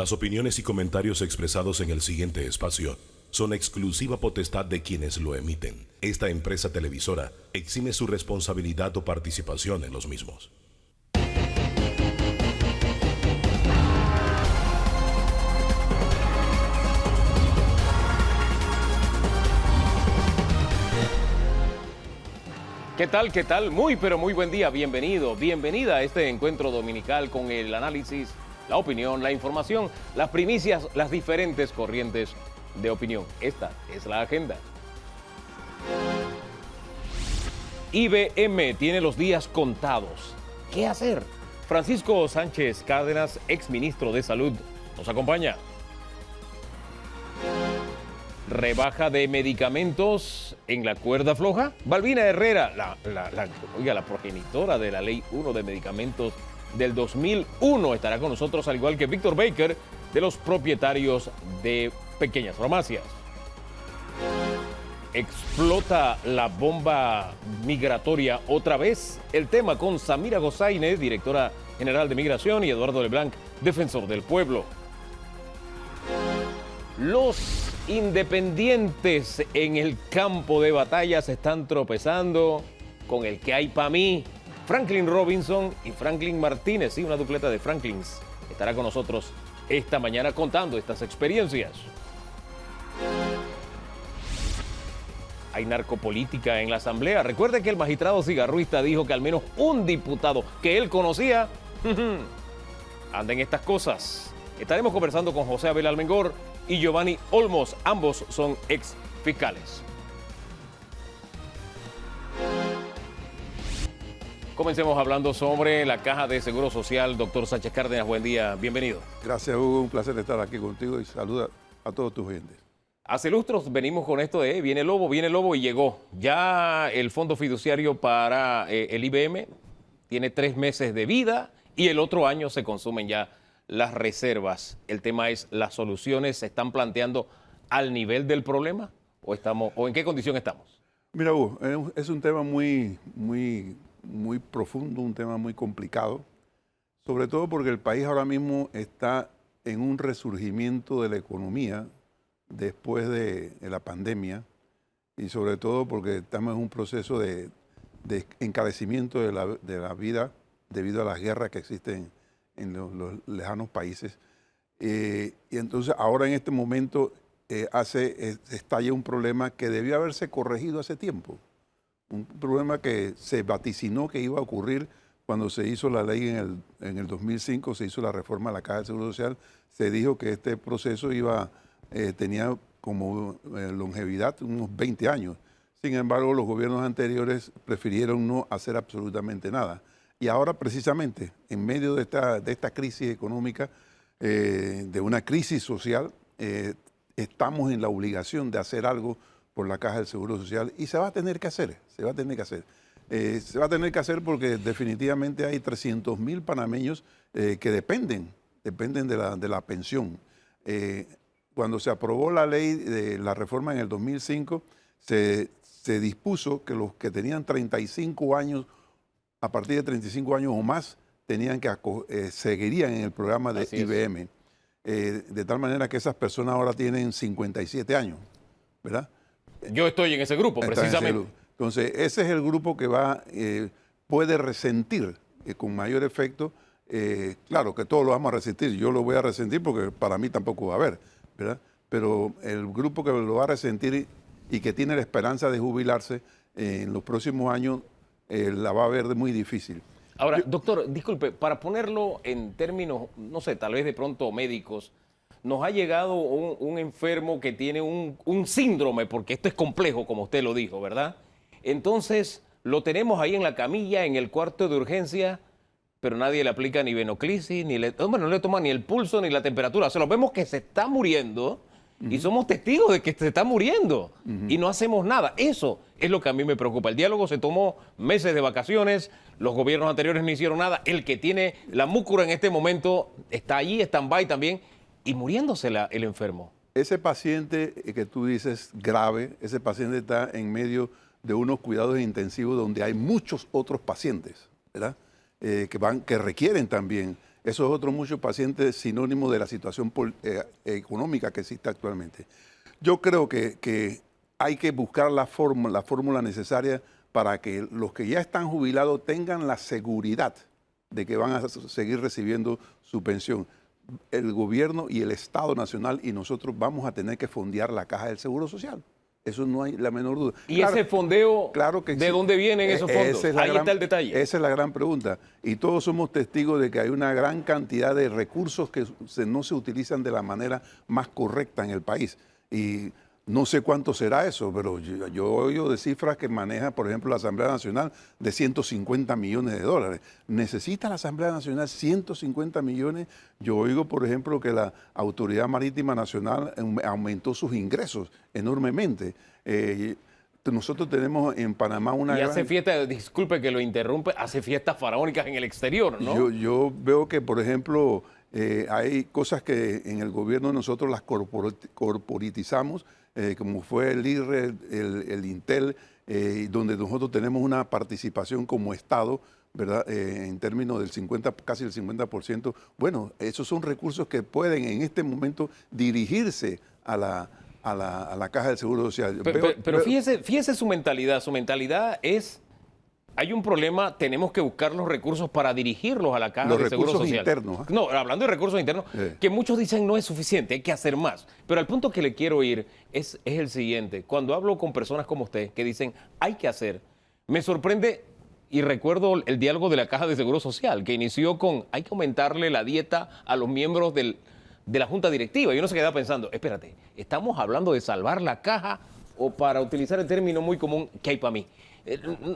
Las opiniones y comentarios expresados en el siguiente espacio son exclusiva potestad de quienes lo emiten. Esta empresa televisora exime su responsabilidad o participación en los mismos. ¿Qué tal? ¿Qué tal? Muy, pero muy buen día. Bienvenido, bienvenida a este encuentro dominical con el análisis, la opinión, la información, las primicias, las diferentes corrientes de opinión. Esta es la agenda. IBM tiene los días contados. ¿Qué hacer? Francisco Sánchez Cárdenas, exministro de Salud, nos acompaña. Rebaja de medicamentos en la cuerda floja. Balbina Herrera, la progenitora de la Ley 1 de Medicamentos del 2001, estará con nosotros, al igual que Víctor Baker, de los propietarios de pequeñas farmacias. Explota la bomba migratoria otra vez. El tema con Samira Gozaine, directora general de Migración, y Eduardo Leblanc, defensor del pueblo. Los independientes en el campo de batalla se están tropezando con el que hay para mí. Franklin Robinson y Franklin Martínez, sí, una dupleta de Franklins, estará con nosotros esta mañana contando estas experiencias. Hay narcopolítica en la Asamblea. Recuerde que el magistrado cigarruista dijo que al menos un diputado que él conocía anda en estas cosas. Estaremos conversando con José Abel Almengor y Giovanni Olmos, ambos son ex fiscales. Comencemos hablando sobre la Caja de Seguro Social. Doctor Sánchez Cárdenas, buen día, bienvenido. Gracias, Hugo, un placer estar aquí contigo y saluda a todos tus oyentes. Hace lustros venimos con esto de viene el lobo y llegó. Ya el fondo fiduciario para el IBM tiene 3 meses de vida y el otro año se consumen ya las reservas. El tema es, ¿las soluciones se están planteando al nivel del problema o en qué condición estamos? Mira, Hugo, es un tema muy profundo, un tema muy complicado, sobre todo porque el país ahora mismo está en un resurgimiento de la economía después de la pandemia y sobre todo porque estamos en un proceso de encarecimiento de la vida debido a las guerras que existen en los lejanos países. Y entonces ahora en este momento estalla un problema que debió haberse corregido hace tiempo. Un problema que se vaticinó que iba a ocurrir cuando se hizo la ley en el 2005, se hizo la reforma de la Caja de Seguro Social. Se dijo que este proceso tenía como longevidad unos 20 años. Sin embargo, los gobiernos anteriores prefirieron no hacer absolutamente nada. Y ahora, precisamente, en medio de esta crisis económica, de una crisis social, estamos en la obligación de hacer algo por la Caja del Seguro Social y se va a tener que hacer, se va a tener que hacer. Se va a tener que hacer porque definitivamente hay 300.000 panameños que dependen de la pensión. Cuando se aprobó la ley de la reforma en el 2005, se dispuso que los que tenían 35 años, a partir de 35 años o más, seguirían en el programa de IBM. De tal manera que esas personas ahora tienen 57 años, ¿verdad? Yo estoy en ese grupo, precisamente. Entonces, ese es el grupo que puede resentir con mayor efecto. Claro que todos lo vamos a resentir, yo lo voy a resentir porque para mí tampoco va a haber, ¿verdad? Pero el grupo que lo va a resentir y que tiene la esperanza de jubilarse en los próximos años, la va a ver muy difícil. Ahora, doctor, disculpe, para ponerlo en términos, no sé, tal vez de pronto médicos, nos ha llegado un enfermo que tiene un síndrome, porque esto es complejo, como usted lo dijo, ¿verdad? Entonces, lo tenemos ahí en la camilla, en el cuarto de urgencia, pero nadie le aplica ni venoclisis, no le toma ni el pulso ni la temperatura. O sea, lo vemos que se está muriendo y somos testigos de que se está muriendo y no hacemos nada. Eso es lo que a mí me preocupa. El diálogo se tomó meses de vacaciones, los gobiernos anteriores no hicieron nada. El que tiene la múcura en este momento está allí, stand-by también, y muriéndose el enfermo. Ese paciente que tú dices grave, ese paciente está en medio de unos cuidados intensivos donde hay muchos otros pacientes, ¿verdad? Que requieren también Eso es otro mucho paciente sinónimo de la situación económica que existe actualmente. Yo creo que hay que buscar la fórmula necesaria para que los que ya están jubilados tengan la seguridad de que van a seguir recibiendo su pensión. El gobierno y el Estado Nacional y nosotros vamos a tener que fondear la caja del Seguro Social. Eso no hay la menor duda. ¿Y ese fondeo, claro que de dónde vienen esos fondos? Ahí está el detalle. Esa es la gran pregunta. Y todos somos testigos de que hay una gran cantidad de recursos que no se utilizan de la manera más correcta en el país. Y no sé cuánto será eso, pero yo he oído de cifras que maneja, por ejemplo, la Asamblea Nacional de 150 millones de dólares. ¿Necesita la Asamblea Nacional 150 millones? Yo oigo, por ejemplo, que la Autoridad Marítima Nacional aumentó sus ingresos enormemente. Nosotros tenemos en Panamá una... Y hace fiestas, disculpe que lo interrumpe, hace fiestas faraónicas en el exterior, ¿no? Yo veo que, por ejemplo, hay cosas que en el gobierno nosotros las corporatizamos, como fue el IRRE, el Intel, donde nosotros tenemos una participación como Estado, ¿verdad? En términos del 50, casi el 50%. Bueno, esos son recursos que pueden en este momento dirigirse a la Caja del Seguro Social. Pero fíjese su mentalidad. Su mentalidad es... Hay un problema, tenemos que buscar los recursos para dirigirlos a la Caja de Seguro Social. Los recursos internos. No, hablando de recursos internos, que muchos dicen no es suficiente, hay que hacer más. Pero al punto que le quiero ir es el siguiente. Cuando hablo con personas como usted que dicen hay que hacer, me sorprende y recuerdo el diálogo de la Caja de Seguro Social, que inició con hay que aumentarle la dieta a los miembros de la Junta Directiva. Y uno se queda pensando, espérate, ¿estamos hablando de salvar la Caja o, para utilizar el término muy común, qué hay para mí?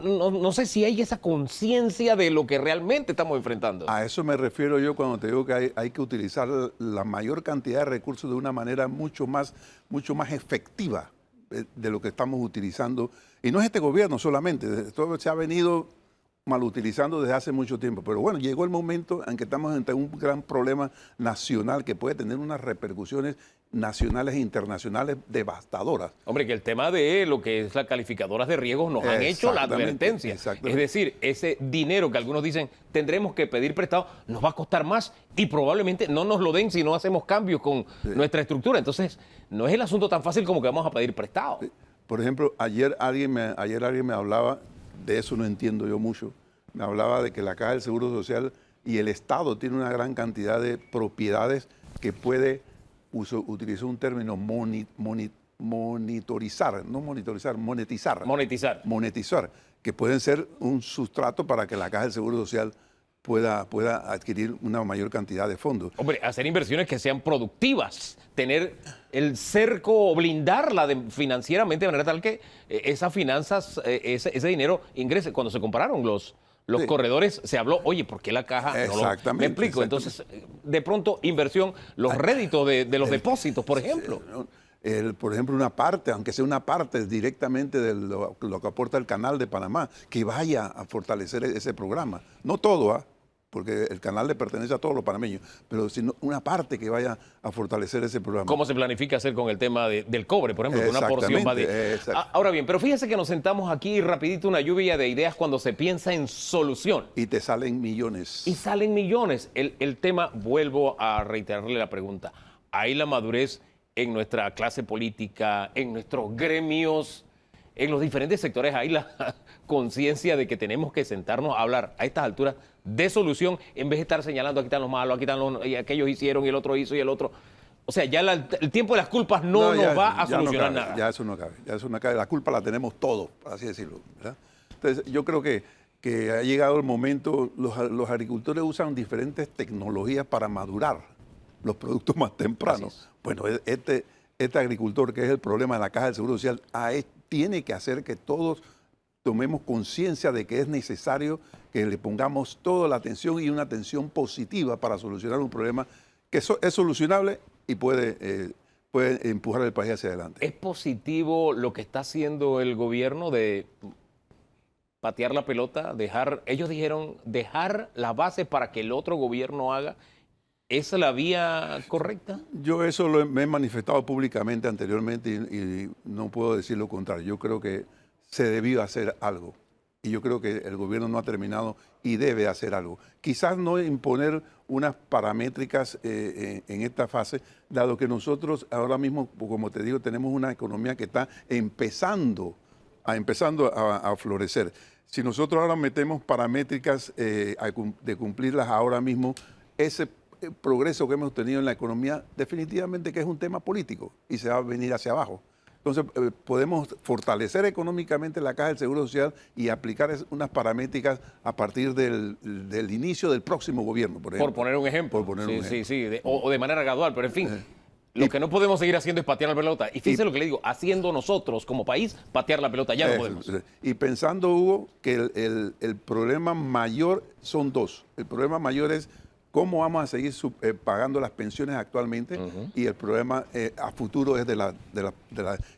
No sé si hay esa conciencia de lo que realmente estamos enfrentando. A eso me refiero yo cuando te digo que hay que utilizar la mayor cantidad de recursos de una manera mucho más efectiva de lo que estamos utilizando. Y no es este gobierno solamente, esto se ha venido mal utilizando desde hace mucho tiempo. Pero bueno, llegó el momento en que estamos ante un gran problema nacional que puede tener unas repercusiones nacionales e internacionales devastadoras. Hombre, que el tema de lo que es las calificadoras de riesgos nos han hecho la advertencia. Es decir, ese dinero que algunos dicen tendremos que pedir prestado nos va a costar más y probablemente no nos lo den si no hacemos cambios con nuestra estructura. Entonces, no es el asunto tan fácil como que vamos a pedir prestado. Por ejemplo, ayer alguien me hablaba, de eso no entiendo yo mucho, me hablaba de que la Caja del Seguro Social y el Estado tiene una gran cantidad de propiedades que puede... utilizó un término monetizar, que pueden ser un sustrato para que la Caja del Seguro Social pueda adquirir una mayor cantidad de fondos. Hombre, hacer inversiones que sean productivas, tener el cerco o blindarla financieramente de manera tal que esas finanzas, ese dinero ingrese. Cuando se compararon los corredores, se habló, oye, ¿por qué la Caja no lo...? Me explico. Entonces, de pronto, inversión, los réditos de los depósitos, por ejemplo. Por ejemplo, una parte, aunque sea una parte directamente de lo que aporta el Canal de Panamá, que vaya a fortalecer ese programa. No todo, porque el canal le pertenece a todos los panameños, pero sino una parte que vaya a fortalecer ese programa. ¿Cómo se planifica hacer con el tema del cobre, por ejemplo? Que una porción va de... Ahora bien, pero fíjese que nos sentamos aquí rapidito, una lluvia de ideas cuando se piensa en solución. Y te salen millones. Y salen millones. El tema, vuelvo a reiterarle la pregunta, ¿hay la madurez en nuestra clase política, en nuestros gremios, en los diferentes sectores? ¿Hay la conciencia de que tenemos que sentarnos a hablar a estas alturas de solución en vez de estar señalando aquí están los malos, aquí están los, y aquellos hicieron y el otro hizo y el otro? O sea, ya el tiempo de las culpas no nos va a solucionar nada. Ya eso no cabe, La culpa la tenemos todos, por así decirlo, ¿verdad? Entonces, yo creo que ha llegado el momento, los agricultores usan diferentes tecnologías para madurar los productos más tempranos. Bueno, este agricultor, que es el problema de la Caja del Seguro Social, tiene que hacer que todos tomemos conciencia de que es necesario que le pongamos toda la atención y una atención positiva para solucionar un problema que es solucionable y puede empujar el país hacia adelante. ¿Es positivo lo que está haciendo el gobierno de patear la pelota, ellos dijeron, dejar las bases para que el otro gobierno haga? ¿Esa es la vía correcta? Yo eso me he manifestado públicamente anteriormente y no puedo decir lo contrario. Yo creo que se debió hacer algo. Y yo creo que el gobierno no ha terminado y debe hacer algo. Quizás no imponer unas paramétricas en esta fase, dado que nosotros ahora mismo, como te digo, tenemos una economía que está empezando a florecer. Si nosotros ahora metemos paramétricas de cumplirlas ahora mismo, ese progreso que hemos tenido en la economía definitivamente que es un tema político y se va a venir hacia abajo. Entonces, podemos fortalecer económicamente la Caja del Seguro Social y aplicar unas paramétricas a partir del inicio del próximo gobierno, por ejemplo. Por poner un ejemplo. Por poner un ejemplo. Sí, o de manera gradual, pero en fin. Lo que no podemos seguir haciendo es patear la pelota. Y fíjense lo que le digo, haciendo nosotros como país, patear la pelota, ya no podemos. Y pensando, Hugo, que el problema mayor son dos. El problema mayor es cómo vamos a seguir pagando las pensiones actualmente y el problema a futuro es de las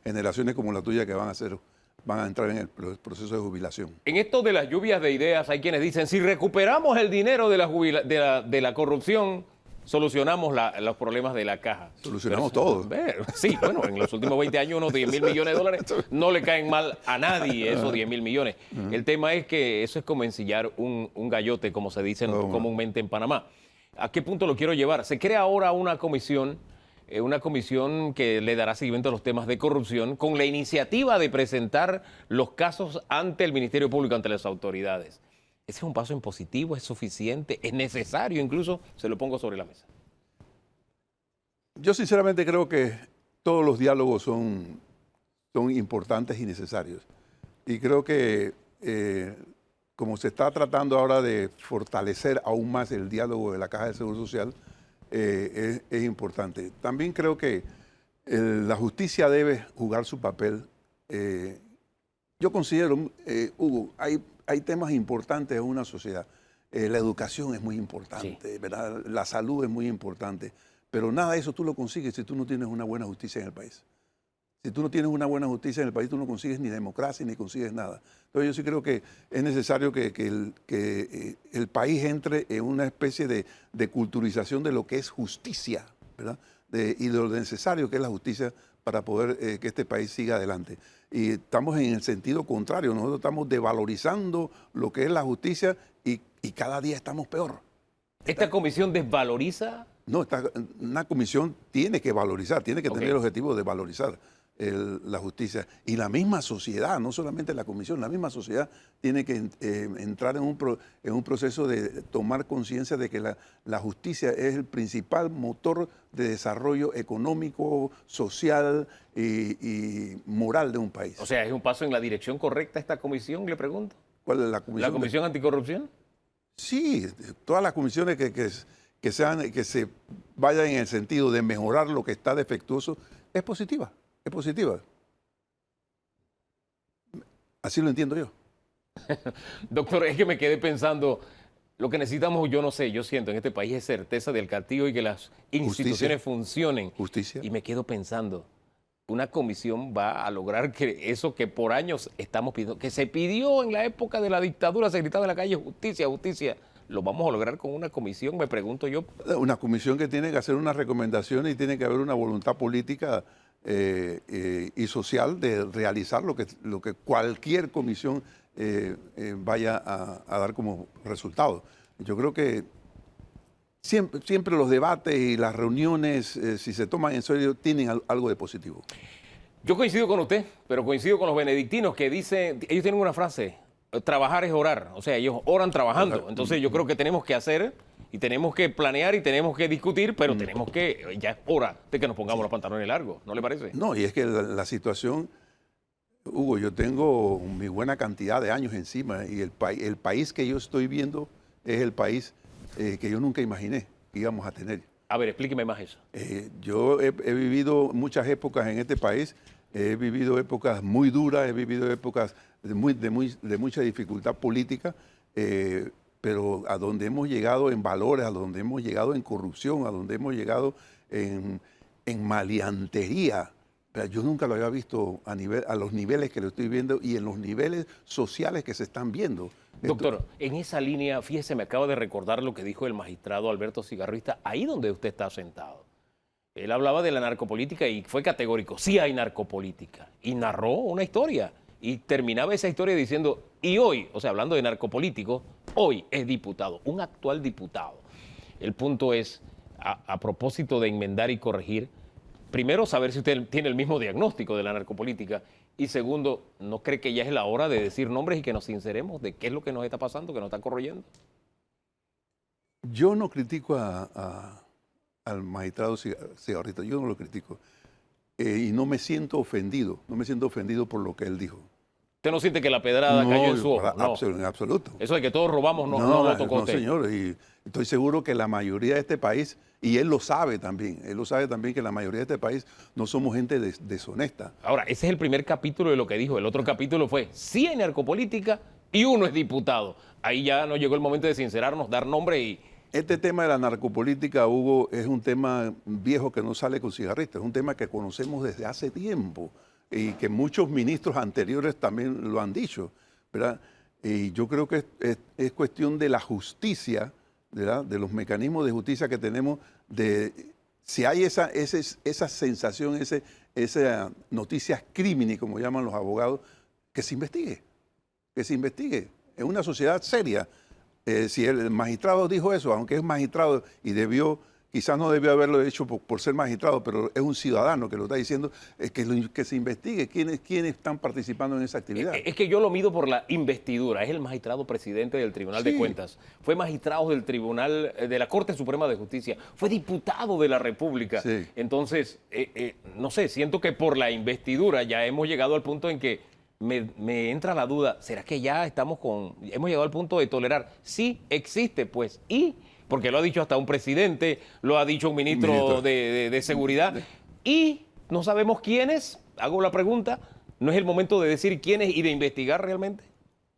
generaciones como la tuya que van a entrar en el proceso de jubilación. En esto de las lluvias de ideas hay quienes dicen, si recuperamos el dinero de la corrupción, solucionamos los problemas de la caja. Solucionamos todo. Sí, bueno, en los últimos 20 años unos 10 mil millones de dólares no le caen mal a nadie esos 10 mil millones. El tema es que eso es como ensillar un gallote, como se dice comúnmente en Panamá. ¿A qué punto lo quiero llevar? Se crea ahora una comisión que le dará seguimiento a los temas de corrupción con la iniciativa de presentar los casos ante el Ministerio Público, ante las autoridades. ¿Ese es un paso en positivo? ¿Es suficiente? ¿Es necesario? Incluso se lo pongo sobre la mesa. Yo sinceramente creo que todos los diálogos son importantes y necesarios. Y creo que como se está tratando ahora de fortalecer aún más el diálogo de la Caja de Seguro Social, es importante. También creo que la justicia debe jugar su papel. Yo considero, Hugo, hay temas importantes en una sociedad. La educación es muy importante, sí, ¿verdad? La salud es muy importante, pero nada de eso tú lo consigues si tú no tienes una buena justicia en el país. Si tú no tienes una buena justicia en el país, tú no consigues ni democracia ni consigues nada. Entonces yo sí creo que es necesario que el país entre en una especie de culturización de lo que es justicia, ¿verdad? Y de lo necesario que es la justicia para poder que este país siga adelante. Y estamos en el sentido contrario, nosotros estamos devalorizando lo que es la justicia y cada día estamos peor. ¿Esta comisión desvaloriza? No, una comisión tiene que valorizar, tiene que tener el objetivo de valorizar la justicia. Y la misma sociedad, no solamente la comisión, la misma sociedad tiene que entrar en un proceso de tomar conciencia de que la justicia es el principal motor de desarrollo económico, social y moral de un país. O sea, ¿es un paso en la dirección correcta esta comisión, le pregunto? ¿Cuál es la comisión? ¿La comisión anticorrupción? Sí, todas las comisiones que se vayan en el sentido de mejorar lo que está defectuoso es positiva. Es positiva. Así lo entiendo yo. Doctor, es que me quedé pensando, lo que necesitamos, yo no sé, yo siento en este país es certeza del castigo y que las instituciones funcionen. Justicia. Y me quedo pensando, una comisión va a lograr que eso que por años estamos pidiendo, que se pidió en la época de la dictadura, se gritaba en la calle, justicia, justicia. ¿Lo vamos a lograr con una comisión? Me pregunto yo. Una comisión que tiene que hacer unas recomendaciones y tiene que haber una voluntad política y social de realizar lo que cualquier comisión vaya a dar como resultado. Yo creo que siempre los debates y las reuniones, si se toman en serio, tienen algo de positivo. Yo coincido con usted, pero coincido con los benedictinos que dicen, ellos tienen una frase, trabajar es orar, o sea, ellos oran trabajando. Entonces yo creo que tenemos que hacer y tenemos que planear y tenemos que discutir, pero tenemos que, ya es hora de que nos pongamos los pantalones largos, ¿no le parece? No, y es que la situación, Hugo, yo tengo mi buena cantidad de años encima y el país que yo estoy viendo es el país que yo nunca imaginé que íbamos a tener. A ver, explíqueme más eso. Yo he vivido muchas épocas en este país, he vivido épocas muy duras, he vivido épocas de mucha dificultad política, pero a donde hemos llegado en valores, a donde hemos llegado en corrupción, a donde hemos llegado en maleantería, yo nunca lo había visto a los niveles que lo estoy viendo y en los niveles sociales que se están viendo. Doctor, en esa línea, fíjese, me acabo de recordar lo que dijo el magistrado Alberto Cigarrista, ahí donde usted está sentado. Él hablaba de la narcopolítica y fue categórico, sí hay narcopolítica, y narró una historia. Y terminaba esa historia diciendo, y hoy, o sea, hablando de narcopolíticos, hoy es diputado, un actual diputado. El punto es, a propósito de enmendar y corregir, primero, saber si usted tiene el mismo diagnóstico de la narcopolítica y segundo, ¿no cree que ya es la hora de decir nombres y que nos sinceremos de qué es lo que nos está pasando, que nos está corroyendo? Yo no critico al magistrado Cigarrito, yo no lo critico. Y no me siento ofendido, por lo que él dijo. ¿Usted no siente que la pedrada cayó en su ojo? No. En absoluto. Eso de que todos robamos no lo tocó a usted. No, señor, y estoy seguro que la mayoría de este país, y él lo sabe también que la mayoría de este país no somos gente deshonesta. Ahora, ese es el primer capítulo de lo que dijo. El otro capítulo fue, sí hay narcopolítica y uno es diputado. Ahí ya nos llegó el momento de sincerarnos, dar nombre y... Este tema de la narcopolítica, Hugo, es un tema viejo que no sale con Cigarrito, es un tema que conocemos desde hace tiempo y que muchos ministros anteriores también lo han dicho, ¿verdad? Y yo creo que es cuestión de la justicia, ¿verdad? De los mecanismos de justicia que tenemos, de si hay esa sensación, esa noticia crímenes, como llaman los abogados, que se investigue, en una sociedad seria. Si el magistrado dijo eso, aunque es magistrado y quizás no debió haberlo hecho por ser magistrado, pero es un ciudadano que lo está diciendo, es que se investigue quiénes están participando en esa actividad. Es que yo lo mido por la investidura, es el magistrado presidente del Tribunal de Cuentas, fue magistrado del Tribunal, de la Corte Suprema de Justicia, fue diputado de la República. Sí. Entonces, no sé, siento que por la investidura ya hemos llegado al punto en que me entra la duda, ¿será que ya hemos llegado al punto de tolerar? Sí, existe, pues, y, porque lo ha dicho hasta un presidente, lo ha dicho un ministro de Seguridad, y no sabemos quiénes, hago la pregunta, ¿no es el momento de decir quiénes y de investigar realmente?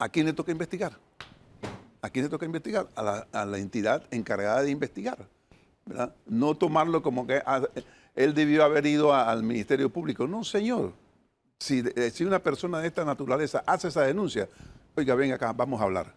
¿A quién le toca investigar? ¿A quién le toca investigar? A la entidad encargada de investigar, ¿verdad? No tomarlo como que él debió haber ido al Ministerio Público. No, señor. Si una persona de esta naturaleza hace esa denuncia, oiga, venga acá, vamos a hablar.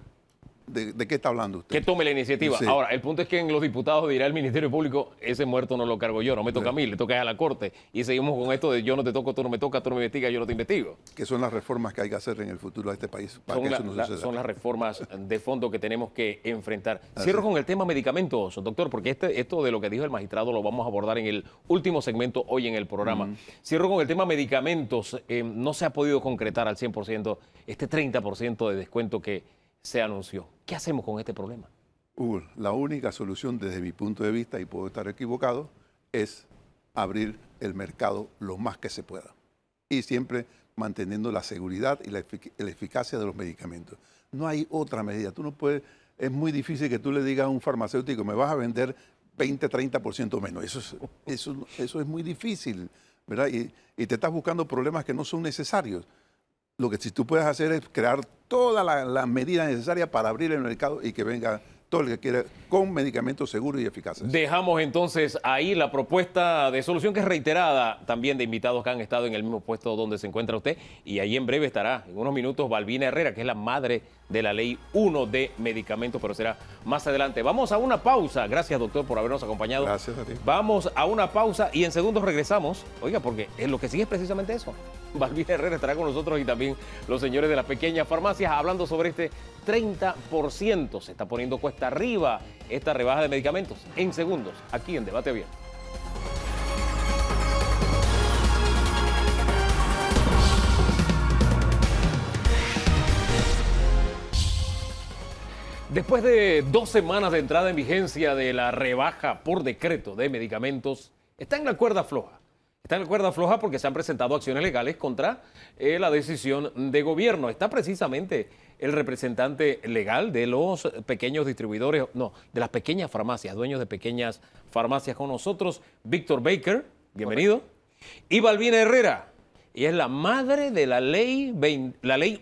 ¿De qué está hablando usted? Que tome la iniciativa. Sí. Ahora, el punto es que en los diputados dirá el Ministerio Público, ese muerto no lo cargo yo, no me toca a mí, le toca a la Corte. Y seguimos con esto de yo no te toco, tú no me tocas, tú no me investigas, yo no te investigo. Que son las reformas que hay que hacer en el futuro de este país para que eso no suceda. Son las reformas de fondo que tenemos que enfrentar. Cierro con el tema medicamentos, doctor, porque esto de lo que dijo el magistrado lo vamos a abordar en el último segmento hoy en el programa. Cierro con el tema medicamentos. No se ha podido concretar al 100% este 30% de descuento que se anunció. ¿Qué hacemos con este problema? La única solución desde mi punto de vista, y puedo estar equivocado, es abrir el mercado lo más que se pueda. Y siempre manteniendo la seguridad y la eficacia de los medicamentos. No hay otra medida. Tú no puedes, es muy difícil que tú le digas a un farmacéutico, me vas a vender 20, 30% menos. Eso es muy difícil, ¿verdad? Y te estás buscando problemas que no son necesarios. Lo que sí tú puedes hacer es crear todas las medidas necesarias para abrir el mercado y que venga todo el que quiera con medicamentos seguros y eficaces. Dejamos entonces ahí la propuesta de solución que es reiterada también de invitados que han estado en el mismo puesto donde se encuentra usted. Y ahí en breve estará, en unos minutos, Balbina Herrera, que es la madre de la Ley 1 de medicamentos, pero será más adelante. Vamos a una pausa. Gracias, doctor, por habernos acompañado. Gracias a ti. Vamos a una pausa y en segundos regresamos. Oiga, porque lo que sigue es precisamente eso. Balbina Herrera estará con nosotros y también los señores de las pequeñas farmacias hablando sobre este 30%. Se está poniendo cuesta arriba esta rebaja de medicamentos. En segundos, aquí en Debate Abierto. Después de 2 semanas de entrada en vigencia de la rebaja por decreto de medicamentos, está en la cuerda floja. Está en la cuerda floja porque se han presentado acciones legales contra la decisión de gobierno. Está precisamente el representante legal de los pequeños distribuidores, no, de las pequeñas farmacias, dueños de pequeñas farmacias con nosotros, Víctor Baker, bienvenido, y Balbina Herrera. Y es la madre de la ley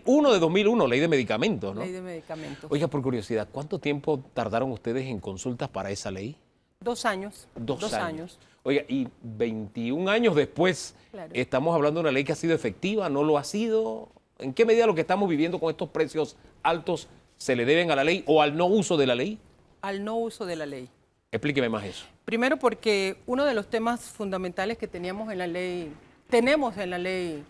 1 de 2001, ley de medicamentos, ¿no? Ley de medicamentos. Oiga, por curiosidad, ¿cuánto tiempo tardaron ustedes en consultas para esa ley? 2 años. 2 años. Oiga, y 21 años después, claro, estamos hablando de una ley que ha sido efectiva, ¿no lo ha sido? ¿En qué medida lo que estamos viviendo con estos precios altos se le deben a la ley o al no uso de la ley? Al no uso de la ley. Explíqueme más eso. Primero porque uno de los temas fundamentales que tenemos en la ley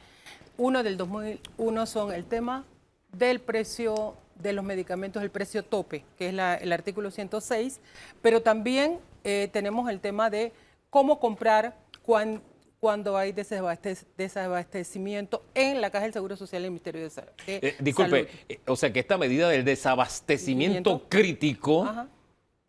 1 del 2001 son el tema del precio de los medicamentos, el precio tope, que es el artículo 106, pero también tenemos el tema de cómo comprar cuando hay desabastecimiento en la Caja del Seguro Social y el Ministerio de Salud. Disculpe, o sea que esta medida del desabastecimiento crítico Ajá.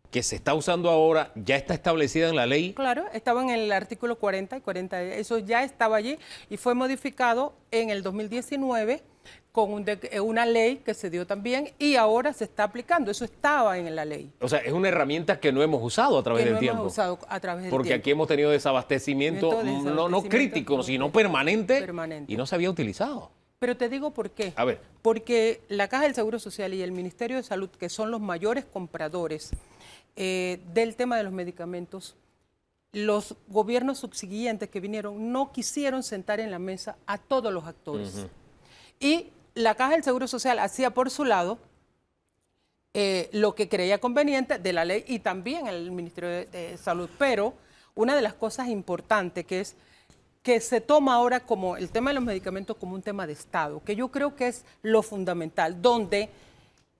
que se está usando ahora ya está establecida en la ley. Claro, estaba en el artículo 40 y 40, eso ya estaba allí y fue modificado en el 2019 con una ley que se dio también y ahora se está aplicando. Eso estaba en la ley. O sea, es una herramienta que no hemos usado a través Que del no tiempo. hemos usado a través del Porque tiempo. aquí hemos tenido desabastecimiento, no crítico, sino permanente, y no se había utilizado. Pero te digo por qué. A ver. Porque la Caja del Seguro Social y el Ministerio de Salud, que son los mayores compradores del tema de los medicamentos, los gobiernos subsiguientes que vinieron no quisieron sentar en la mesa a todos los actores. Y la Caja del Seguro Social hacía por su lado lo que creía conveniente de la ley y también el Ministerio de Salud. Pero una de las cosas importantes que se toma ahora como el tema de los medicamentos como un tema de Estado, que yo creo que es lo fundamental, donde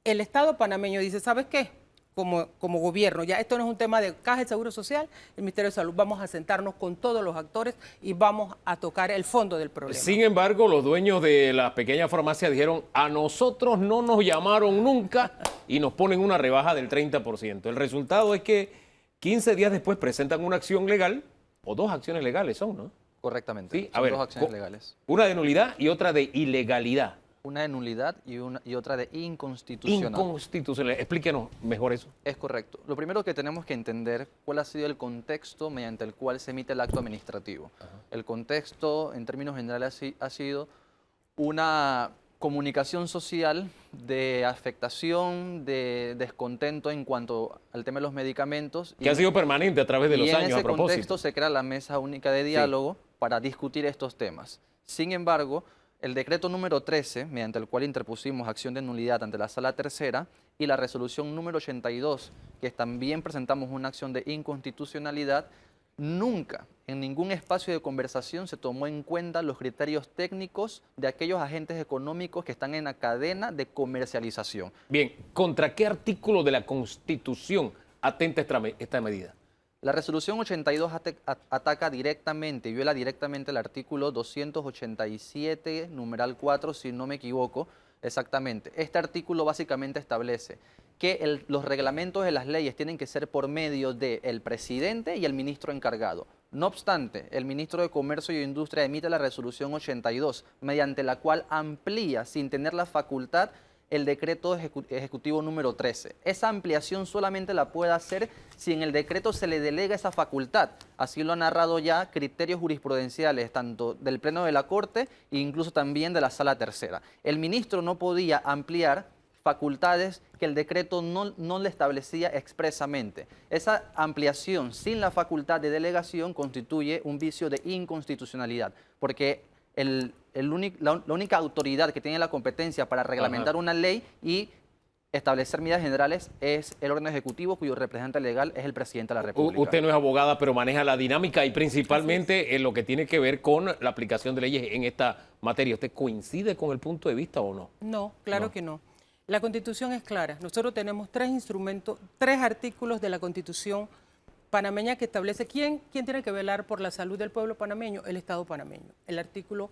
el Estado panameño dice, ¿sabes qué? Como gobierno, ya esto no es un tema de Caja del Seguro Social, el Ministerio de Salud, vamos a sentarnos con todos los actores y vamos a tocar el fondo del problema. Sin embargo, los dueños de las pequeñas farmacias dijeron, a nosotros no nos llamaron nunca y nos ponen una rebaja del 30%. El resultado es que 15 días después presentan una acción legal, o dos acciones legales son, ¿no? Correctamente. Sí, a Son ver, dos acciones legales. Una de nulidad y otra de ilegalidad. Una de nulidad y otra de inconstitucional. Inconstitucional. Explíquenos mejor eso. Es correcto. Lo primero que tenemos que entender cuál ha sido el contexto mediante el cual se emite el acto administrativo. El contexto, en términos generales, ha sido una comunicación social de afectación, de descontento en cuanto al tema de los medicamentos. Que ha sido permanente a través de los años, a Y en ese propósito. contexto se crea la mesa única de diálogo para discutir estos temas. Sin embargo, el decreto número 13, mediante el cual interpusimos acción de nulidad ante la Sala Tercera, y la resolución número 82, que también presentamos una acción de inconstitucionalidad, nunca en ningún espacio de conversación se tomó en cuenta los criterios técnicos de aquellos agentes económicos que están en la cadena de comercialización. Bien, ¿contra qué artículo de la Constitución atenta esta medida? La resolución 82 ataca directamente, viola directamente el artículo 287, numeral 4, si no me equivoco, exactamente. Este artículo básicamente establece que los reglamentos de las leyes tienen que ser por medio del presidente y el ministro encargado. No obstante, el ministro de Comercio y Industria emite la resolución 82, mediante la cual amplía, sin tener la facultad, el decreto ejecutivo número 13. Esa ampliación solamente la puede hacer si en el decreto se le delega esa facultad. Así lo han narrado ya criterios jurisprudenciales, tanto del Pleno de la Corte e incluso también de la Sala Tercera. El ministro no podía ampliar facultades que el decreto no le establecía expresamente. Esa ampliación sin la facultad de delegación constituye un vicio de inconstitucionalidad, porque la única autoridad que tiene la competencia para reglamentar una ley y establecer medidas generales es el órgano ejecutivo, cuyo representante legal es el presidente de la República. Usted no es abogada, pero maneja la dinámica y principalmente en lo que tiene que ver con la aplicación de leyes en esta materia. ¿Usted coincide con el punto de vista o no? No, claro que no. La Constitución es clara. Nosotros tenemos 3 instrumentos, 3 artículos de la Constitución panameña que establece quién tiene que velar por la salud del pueblo panameño, el Estado panameño. El artículo,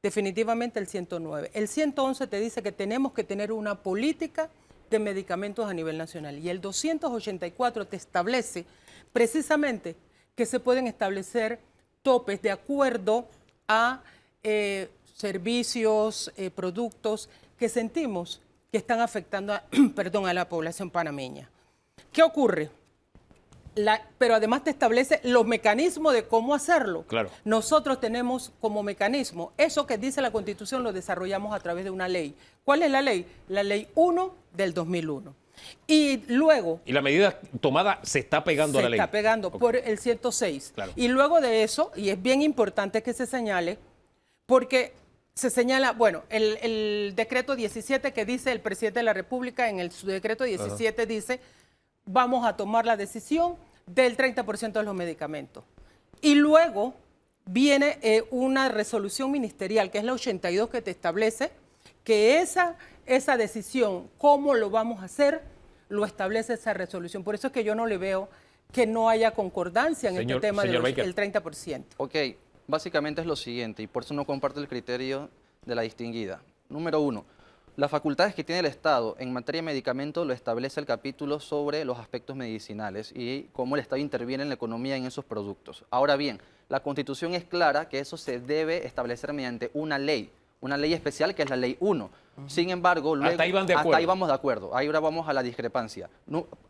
definitivamente el 109. El 111 te dice que tenemos que tener una política de medicamentos a nivel nacional. Y el 284 te establece precisamente que se pueden establecer topes de acuerdo a servicios, productos que sentimos que están afectando a la población panameña. ¿Qué ocurre? Pero además te establece los mecanismos de cómo hacerlo. Claro. Nosotros tenemos como mecanismo, eso que dice la Constitución lo desarrollamos a través de una ley. ¿Cuál es la ley? La Ley 1 del 2001. Y luego... Y la medida tomada se está pegando a la ley. Se está pegando por el 106. Claro. Y luego de eso, y es bien importante que se señale, porque se señala, bueno, el decreto 17 que dice el presidente de la República, en su decreto 17 dice, vamos a tomar la decisión del 30% de los medicamentos. Y luego viene una resolución ministerial, que es la 82 que te establece que esa decisión, cómo lo vamos a hacer, lo establece esa resolución. Por eso es que yo no le veo que no haya concordancia en este tema del 30%. Ok, básicamente es lo siguiente, y por eso no comparto el criterio de la distinguida. Número 1, las facultades que tiene el Estado en materia de medicamentos lo establece el capítulo sobre los aspectos medicinales y cómo el Estado interviene en la economía en esos productos. Ahora bien, la Constitución es clara que eso se debe establecer mediante una ley especial que es la Ley 1. Sin embargo, luego, hasta ahí van de acuerdo. Hasta ahí vamos de acuerdo. Ahora vamos a la discrepancia.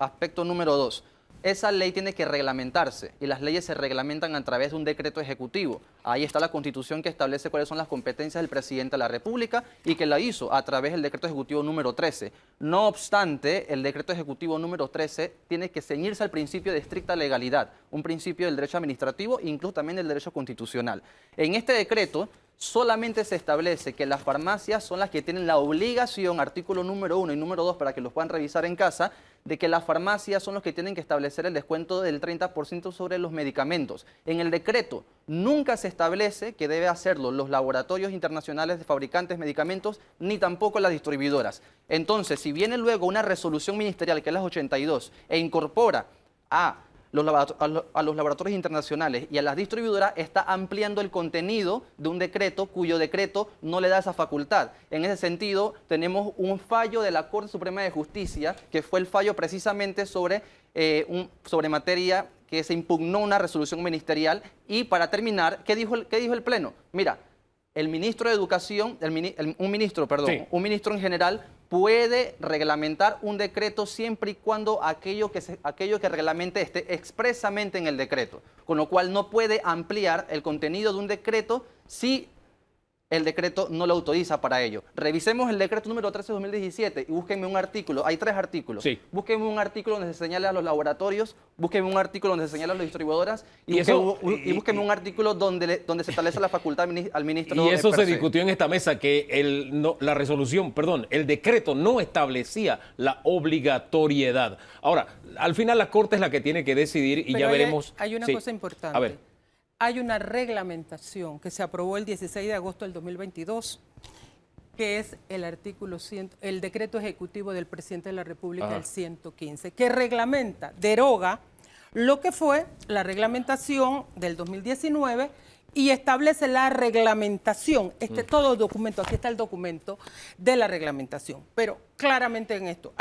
Aspecto número 2. Esa ley tiene que reglamentarse y las leyes se reglamentan a través de un decreto ejecutivo. Ahí está la Constitución que establece cuáles son las competencias del presidente de la República y que la hizo a través del decreto ejecutivo número 13. No obstante, el decreto ejecutivo número 13 tiene que ceñirse al principio de estricta legalidad, un principio del derecho administrativo e incluso también del derecho constitucional. En este decreto solamente se establece que las farmacias son las que tienen la obligación, artículo número 1 y número 2, para que los puedan revisar en casa, de que las farmacias son los que tienen que establecer el descuento del 30% sobre los medicamentos. En el decreto nunca se establece que debe hacerlo los laboratorios internacionales de fabricantes de medicamentos, ni tampoco las distribuidoras. Entonces, si viene luego una resolución ministerial, que es la 82, e incorpora a los laboratorios internacionales y a las distribuidoras, está ampliando el contenido de un decreto cuyo decreto no le da esa facultad. En ese sentido, tenemos un fallo de la Corte Suprema de Justicia, que fue el fallo precisamente sobre materia que se impugnó una resolución ministerial. Y para terminar, ¿qué dijo el Pleno? Mira, el ministro de Educación, un ministro en general, puede reglamentar un decreto siempre y cuando aquello que reglamente esté expresamente en el decreto, con lo cual no puede ampliar el contenido de un decreto si el decreto no lo autoriza para ello. Revisemos el decreto número 13 de 2017 y búsquenme un artículo, hay 3 artículos, sí. Búsquenme un artículo donde se señale a los laboratorios, búsquenme un artículo donde se señala a las distribuidoras y búsquenme un artículo donde se establece la facultad al ministro. Y eso se discutió en esta mesa, que el decreto no establecía la obligatoriedad. Ahora, al final la Corte es la que tiene que decidir y ya veremos. Hay una cosa importante. A ver. Hay una reglamentación que se aprobó el 16 de agosto del 2022, que es el decreto ejecutivo del presidente de la República, el 115, que deroga lo que fue la reglamentación del 2019 y establece la reglamentación. Todo documento, aquí está el documento de la reglamentación. Pero claramente en esto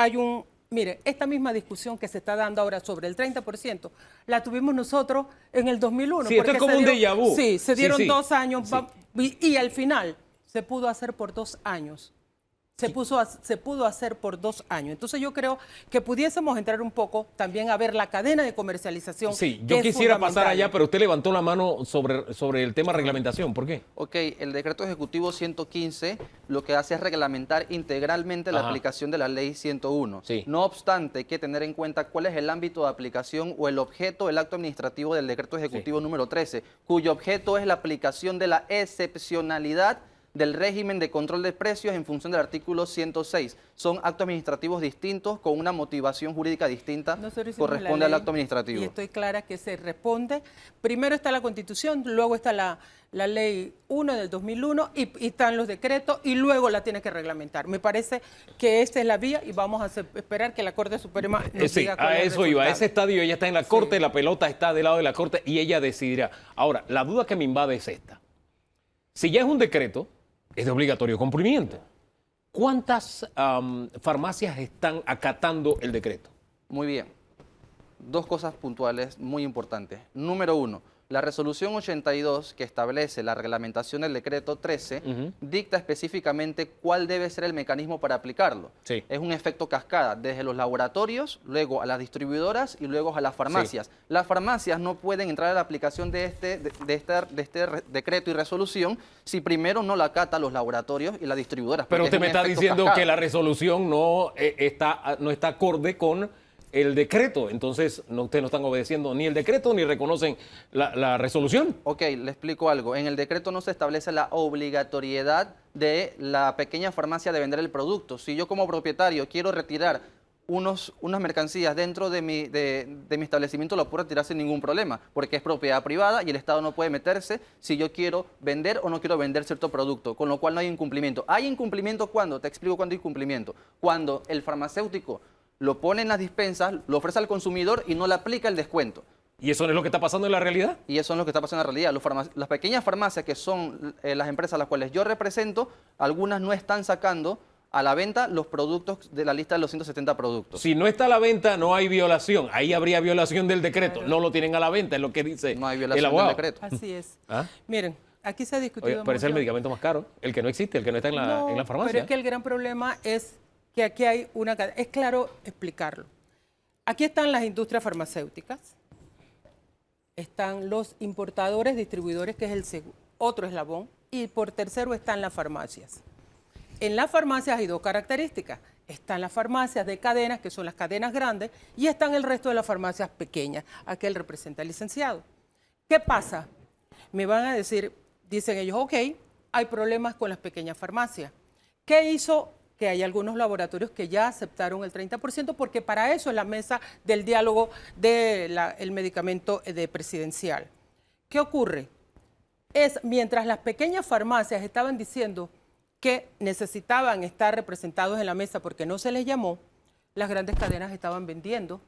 mire, esta misma discusión que se está dando ahora sobre el 30%, la tuvimos nosotros en el 2001. Sí, esto es como un déjà vu. Sí, se dieron 2 años y al final se pudo hacer por 2 años. Se pudo hacer por 2 años. Entonces yo creo que pudiésemos entrar un poco también a ver la cadena de comercialización. Sí, yo quisiera pasar allá, pero usted levantó la mano sobre el tema reglamentación. ¿Por qué? Ok, el decreto ejecutivo 115 lo que hace es reglamentar integralmente la aplicación de la ley 101. Sí. No obstante, hay que tener en cuenta cuál es el ámbito de aplicación o el objeto del acto administrativo del decreto ejecutivo número 13, cuyo objeto es la aplicación de la excepcionalidad del régimen de control de precios en función del artículo 106. Son actos administrativos distintos con una motivación jurídica distinta, corresponde al acto administrativo. Y estoy clara que se responde. Primero está la Constitución, luego está la Ley 1 del 2001 y están los decretos y luego la tiene que reglamentar. Me parece que esta es la vía y vamos a esperar que la Corte Suprema nos diga cuál es el eso iba. A resultado. ese estadio ella está en la Corte, la pelota está del lado de la Corte y ella decidirá. Ahora, la duda que me invade es esta. Si ya es un decreto, es de obligatorio cumplimiento. ¿Cuántas farmacias están acatando el decreto? Muy bien. 2 cosas puntuales muy importantes. Número 1, la resolución 82, que establece la reglamentación del decreto 13, dicta específicamente cuál debe ser el mecanismo para aplicarlo. Sí. Es un efecto cascada, desde los laboratorios, luego a las distribuidoras y luego a las farmacias. Sí. Las farmacias no pueden entrar a la aplicación de este decreto y resolución si primero no la acata los laboratorios y las distribuidoras. Pero usted me está diciendo que la resolución no está acorde con el decreto, entonces ustedes no están obedeciendo ni el decreto ni reconocen la resolución. Ok, le explico algo. En el decreto no se establece la obligatoriedad de la pequeña farmacia de vender el producto. Si yo como propietario quiero retirar unas mercancías dentro de mi establecimiento, lo puedo retirar sin ningún problema, porque es propiedad privada y el Estado no puede meterse si yo quiero vender o no quiero vender cierto producto, con lo cual no hay incumplimiento. ¿Hay incumplimiento cuándo? Te explico cuándo hay incumplimiento. Cuando el farmacéutico lo pone en las dispensas, lo ofrece al consumidor y no le aplica el descuento. ¿Y eso no es lo que está pasando en la realidad? Y eso es lo que está pasando en la realidad. Las pequeñas farmacias, que son las empresas a las cuales yo represento, algunas no están sacando a la venta los productos de la lista de los 170 productos. Si no está a la venta, no hay violación. Ahí habría violación del decreto. Claro. No lo tienen a la venta, es lo que dice No hay el violación del abogado. decreto. Así es. ¿Ah? Miren, aquí se ha discutido Oye, parece el mucho. medicamento más caro, el que no existe, el que no está en la, No, en la farmacia. pero es que el gran problema es que aquí hay una cadena. Es claro explicarlo. Aquí están las industrias farmacéuticas, están los importadores, distribuidores, que es el otro eslabón, y por tercero están las farmacias. En las farmacias hay dos características. Están las farmacias de cadenas, que son las cadenas grandes, y están el resto de las farmacias pequeñas, a que él representa el licenciado. ¿Qué pasa? Me van a decir, dicen ellos, ok, hay problemas con las pequeñas farmacias. ¿Qué hizo? Que hay algunos laboratorios que ya aceptaron el 30%, porque para eso es la mesa del diálogo del medicamento presidencial. ¿Qué ocurre? Mientras las pequeñas farmacias estaban diciendo que necesitaban estar representados en la mesa porque no se les llamó, las grandes cadenas estaban vendiendo.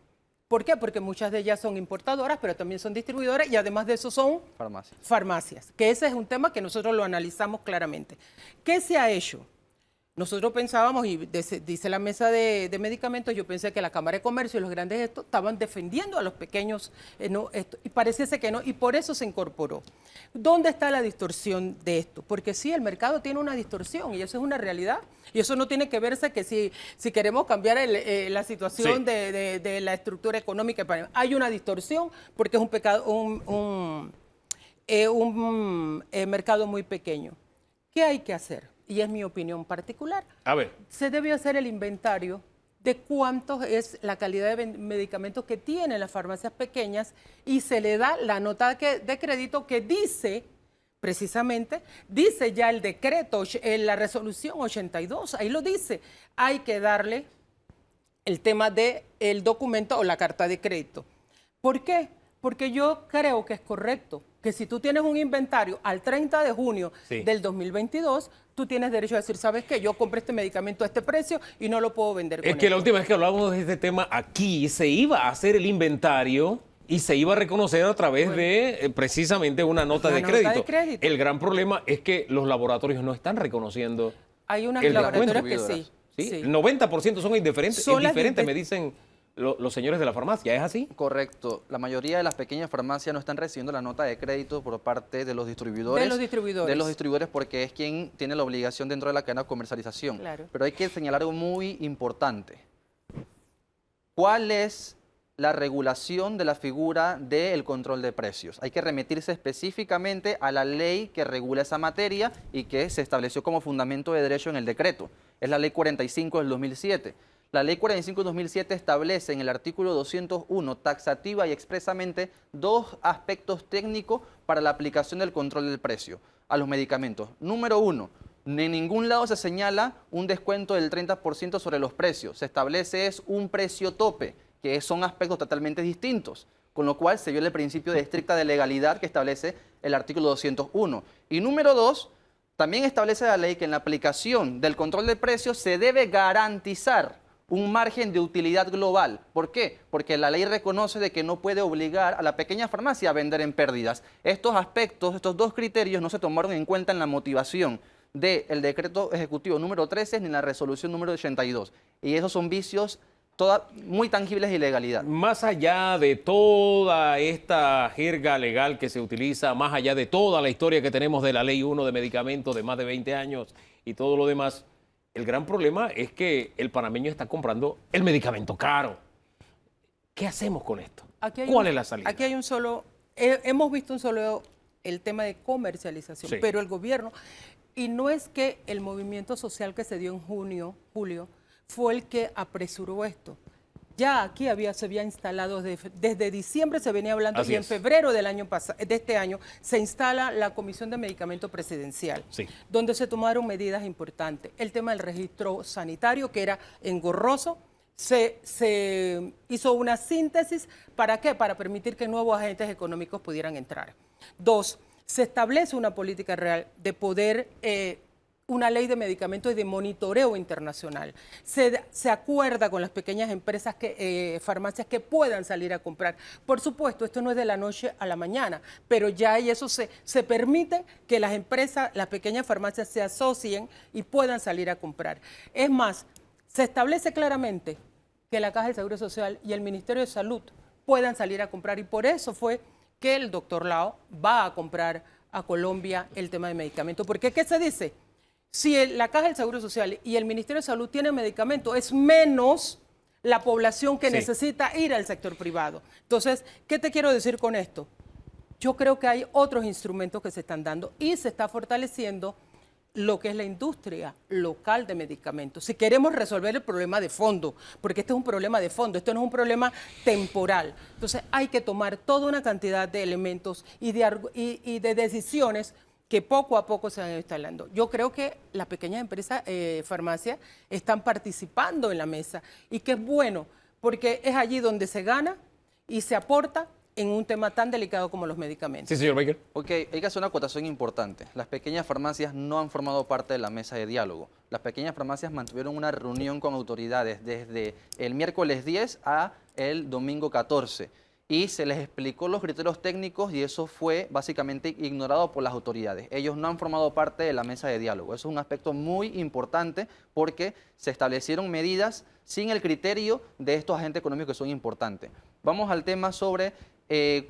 ¿Por qué? Porque muchas de ellas son importadoras, pero también son distribuidoras y además de eso son farmacias, que ese es un tema que nosotros lo analizamos claramente. ¿Qué se ha hecho? Nosotros pensábamos, y dice la mesa de medicamentos, yo pensé que la Cámara de Comercio y los grandes estaban defendiendo a los pequeños, y pareciese que no, y por eso se incorporó. ¿Dónde está la distorsión de esto? Porque sí, el mercado tiene una distorsión y eso es una realidad. Y eso no tiene que verse que si queremos cambiar la situación Sí. de la estructura económica. Hay una distorsión porque es un mercado muy pequeño. ¿Qué hay que hacer? Y es mi opinión particular. A ver. Se debe hacer el inventario de cuánto es la calidad de medicamentos que tienen las farmacias pequeñas y se le da la nota de crédito que dice, precisamente, dice ya el decreto, la resolución 82, ahí lo dice, hay que darle el tema del documento o la carta de crédito. ¿Por qué? Porque yo creo que es correcto que si tú tienes un inventario al 30 de junio del 2022, tú tienes derecho a decir, ¿sabes qué? Yo compré este medicamento a este precio y no lo puedo vender con Es que la última vez que hablábamos de este tema, aquí se iba a hacer el inventario y se iba a reconocer a través de precisamente una nota de crédito. El gran problema es que los laboratorios no están reconociendo. Hay unos el laboratorios que descuento. sí. ¿Sí? El 90% son indiferentes. Son las Indiferentes, me dicen los señores de la farmacia. ¿Es así? Correcto. La mayoría de las pequeñas farmacias no están recibiendo la nota de crédito por parte de los distribuidores. De los distribuidores. De los distribuidores, porque es quien tiene la obligación dentro de la cadena de comercialización. Claro. Pero hay que señalar algo muy importante. ¿Cuál es la regulación de la figura del control de precios? Hay que remitirse específicamente a la ley que regula esa materia y que se estableció como fundamento de derecho en el decreto. Es la ley 45 del 2007. La ley 45 del 2007 establece en el artículo 201 taxativa y expresamente dos aspectos técnicos para la aplicación del control del precio a los medicamentos. Número uno, en ningún lado se señala un descuento del 30% sobre los precios. Se establece un precio tope, que son aspectos totalmente distintos, con lo cual se viola el principio de estricta de legalidad que establece el artículo 201. Y número dos, también establece la ley que en la aplicación del control de precios se debe garantizar un margen de utilidad global. ¿Por qué? Porque la ley reconoce de que no puede obligar a la pequeña farmacia a vender en pérdidas. Estos aspectos, estos dos criterios no se tomaron en cuenta en la motivación del decreto ejecutivo número 13 ni en la resolución número 82. Y esos son vicios muy tangibles de ilegalidad. Más allá de toda esta jerga legal que se utiliza, más allá de toda la historia que tenemos de la Ley 1 de medicamentos de más de 20 años y todo lo demás, el gran problema es que el panameño está comprando el medicamento caro. ¿Qué hacemos con esto? ¿Cuál es la salida? Aquí hay hemos visto el tema de comercialización, Sí. pero el gobierno, y no es que el movimiento social que se dio en julio, fue el que apresuró esto. Ya aquí se había instalado, desde diciembre se venía hablando, Así y en es. febrero de este año se instala la Comisión de Medicamento Presidencial, Sí. donde se tomaron medidas importantes. El tema del registro sanitario, que era engorroso, se hizo una síntesis. ¿Para qué? Para permitir que nuevos agentes económicos pudieran entrar. 2, se establece una política real de poder, una ley de medicamentos y de monitoreo internacional. Se acuerda con las pequeñas empresas, farmacias que puedan salir a comprar. Por supuesto, esto no es de la noche a la mañana, pero ya y eso se permite que las empresas, las pequeñas farmacias se asocien y puedan salir a comprar. Es más, se establece claramente que la Caja del Seguro Social y el Ministerio de Salud puedan salir a comprar, y por eso fue que el doctor Lao va a comprar a Colombia el tema de medicamentos. Porque ¿qué se dice? Si la Caja del Seguro Social y el Ministerio de Salud tienen medicamentos, es menos la población que necesita ir al sector privado. Entonces, ¿qué te quiero decir con esto? Yo creo que hay otros instrumentos que se están dando y se está fortaleciendo lo que es la industria local de medicamentos. Si queremos resolver el problema de fondo, porque este es un problema de fondo, esto no es un problema temporal. Entonces hay que tomar toda una cantidad de elementos y de decisiones que poco a poco se van instalando. Yo creo que las pequeñas empresas, farmacias, están participando en la mesa y que es bueno, porque es allí donde se gana y se aporta en un tema tan delicado como los medicamentos. Sí, señor Baker. Ok, hay que hacer una acotación importante. Las pequeñas farmacias no han formado parte de la mesa de diálogo. Las pequeñas farmacias mantuvieron una reunión con autoridades desde el miércoles 10 a el domingo 14. Y se les explicó los criterios técnicos y eso fue básicamente ignorado por las autoridades. Ellos no han formado parte de la mesa de diálogo. Eso es un aspecto muy importante porque se establecieron medidas sin el criterio de estos agentes económicos que son importantes. Vamos al tema sobre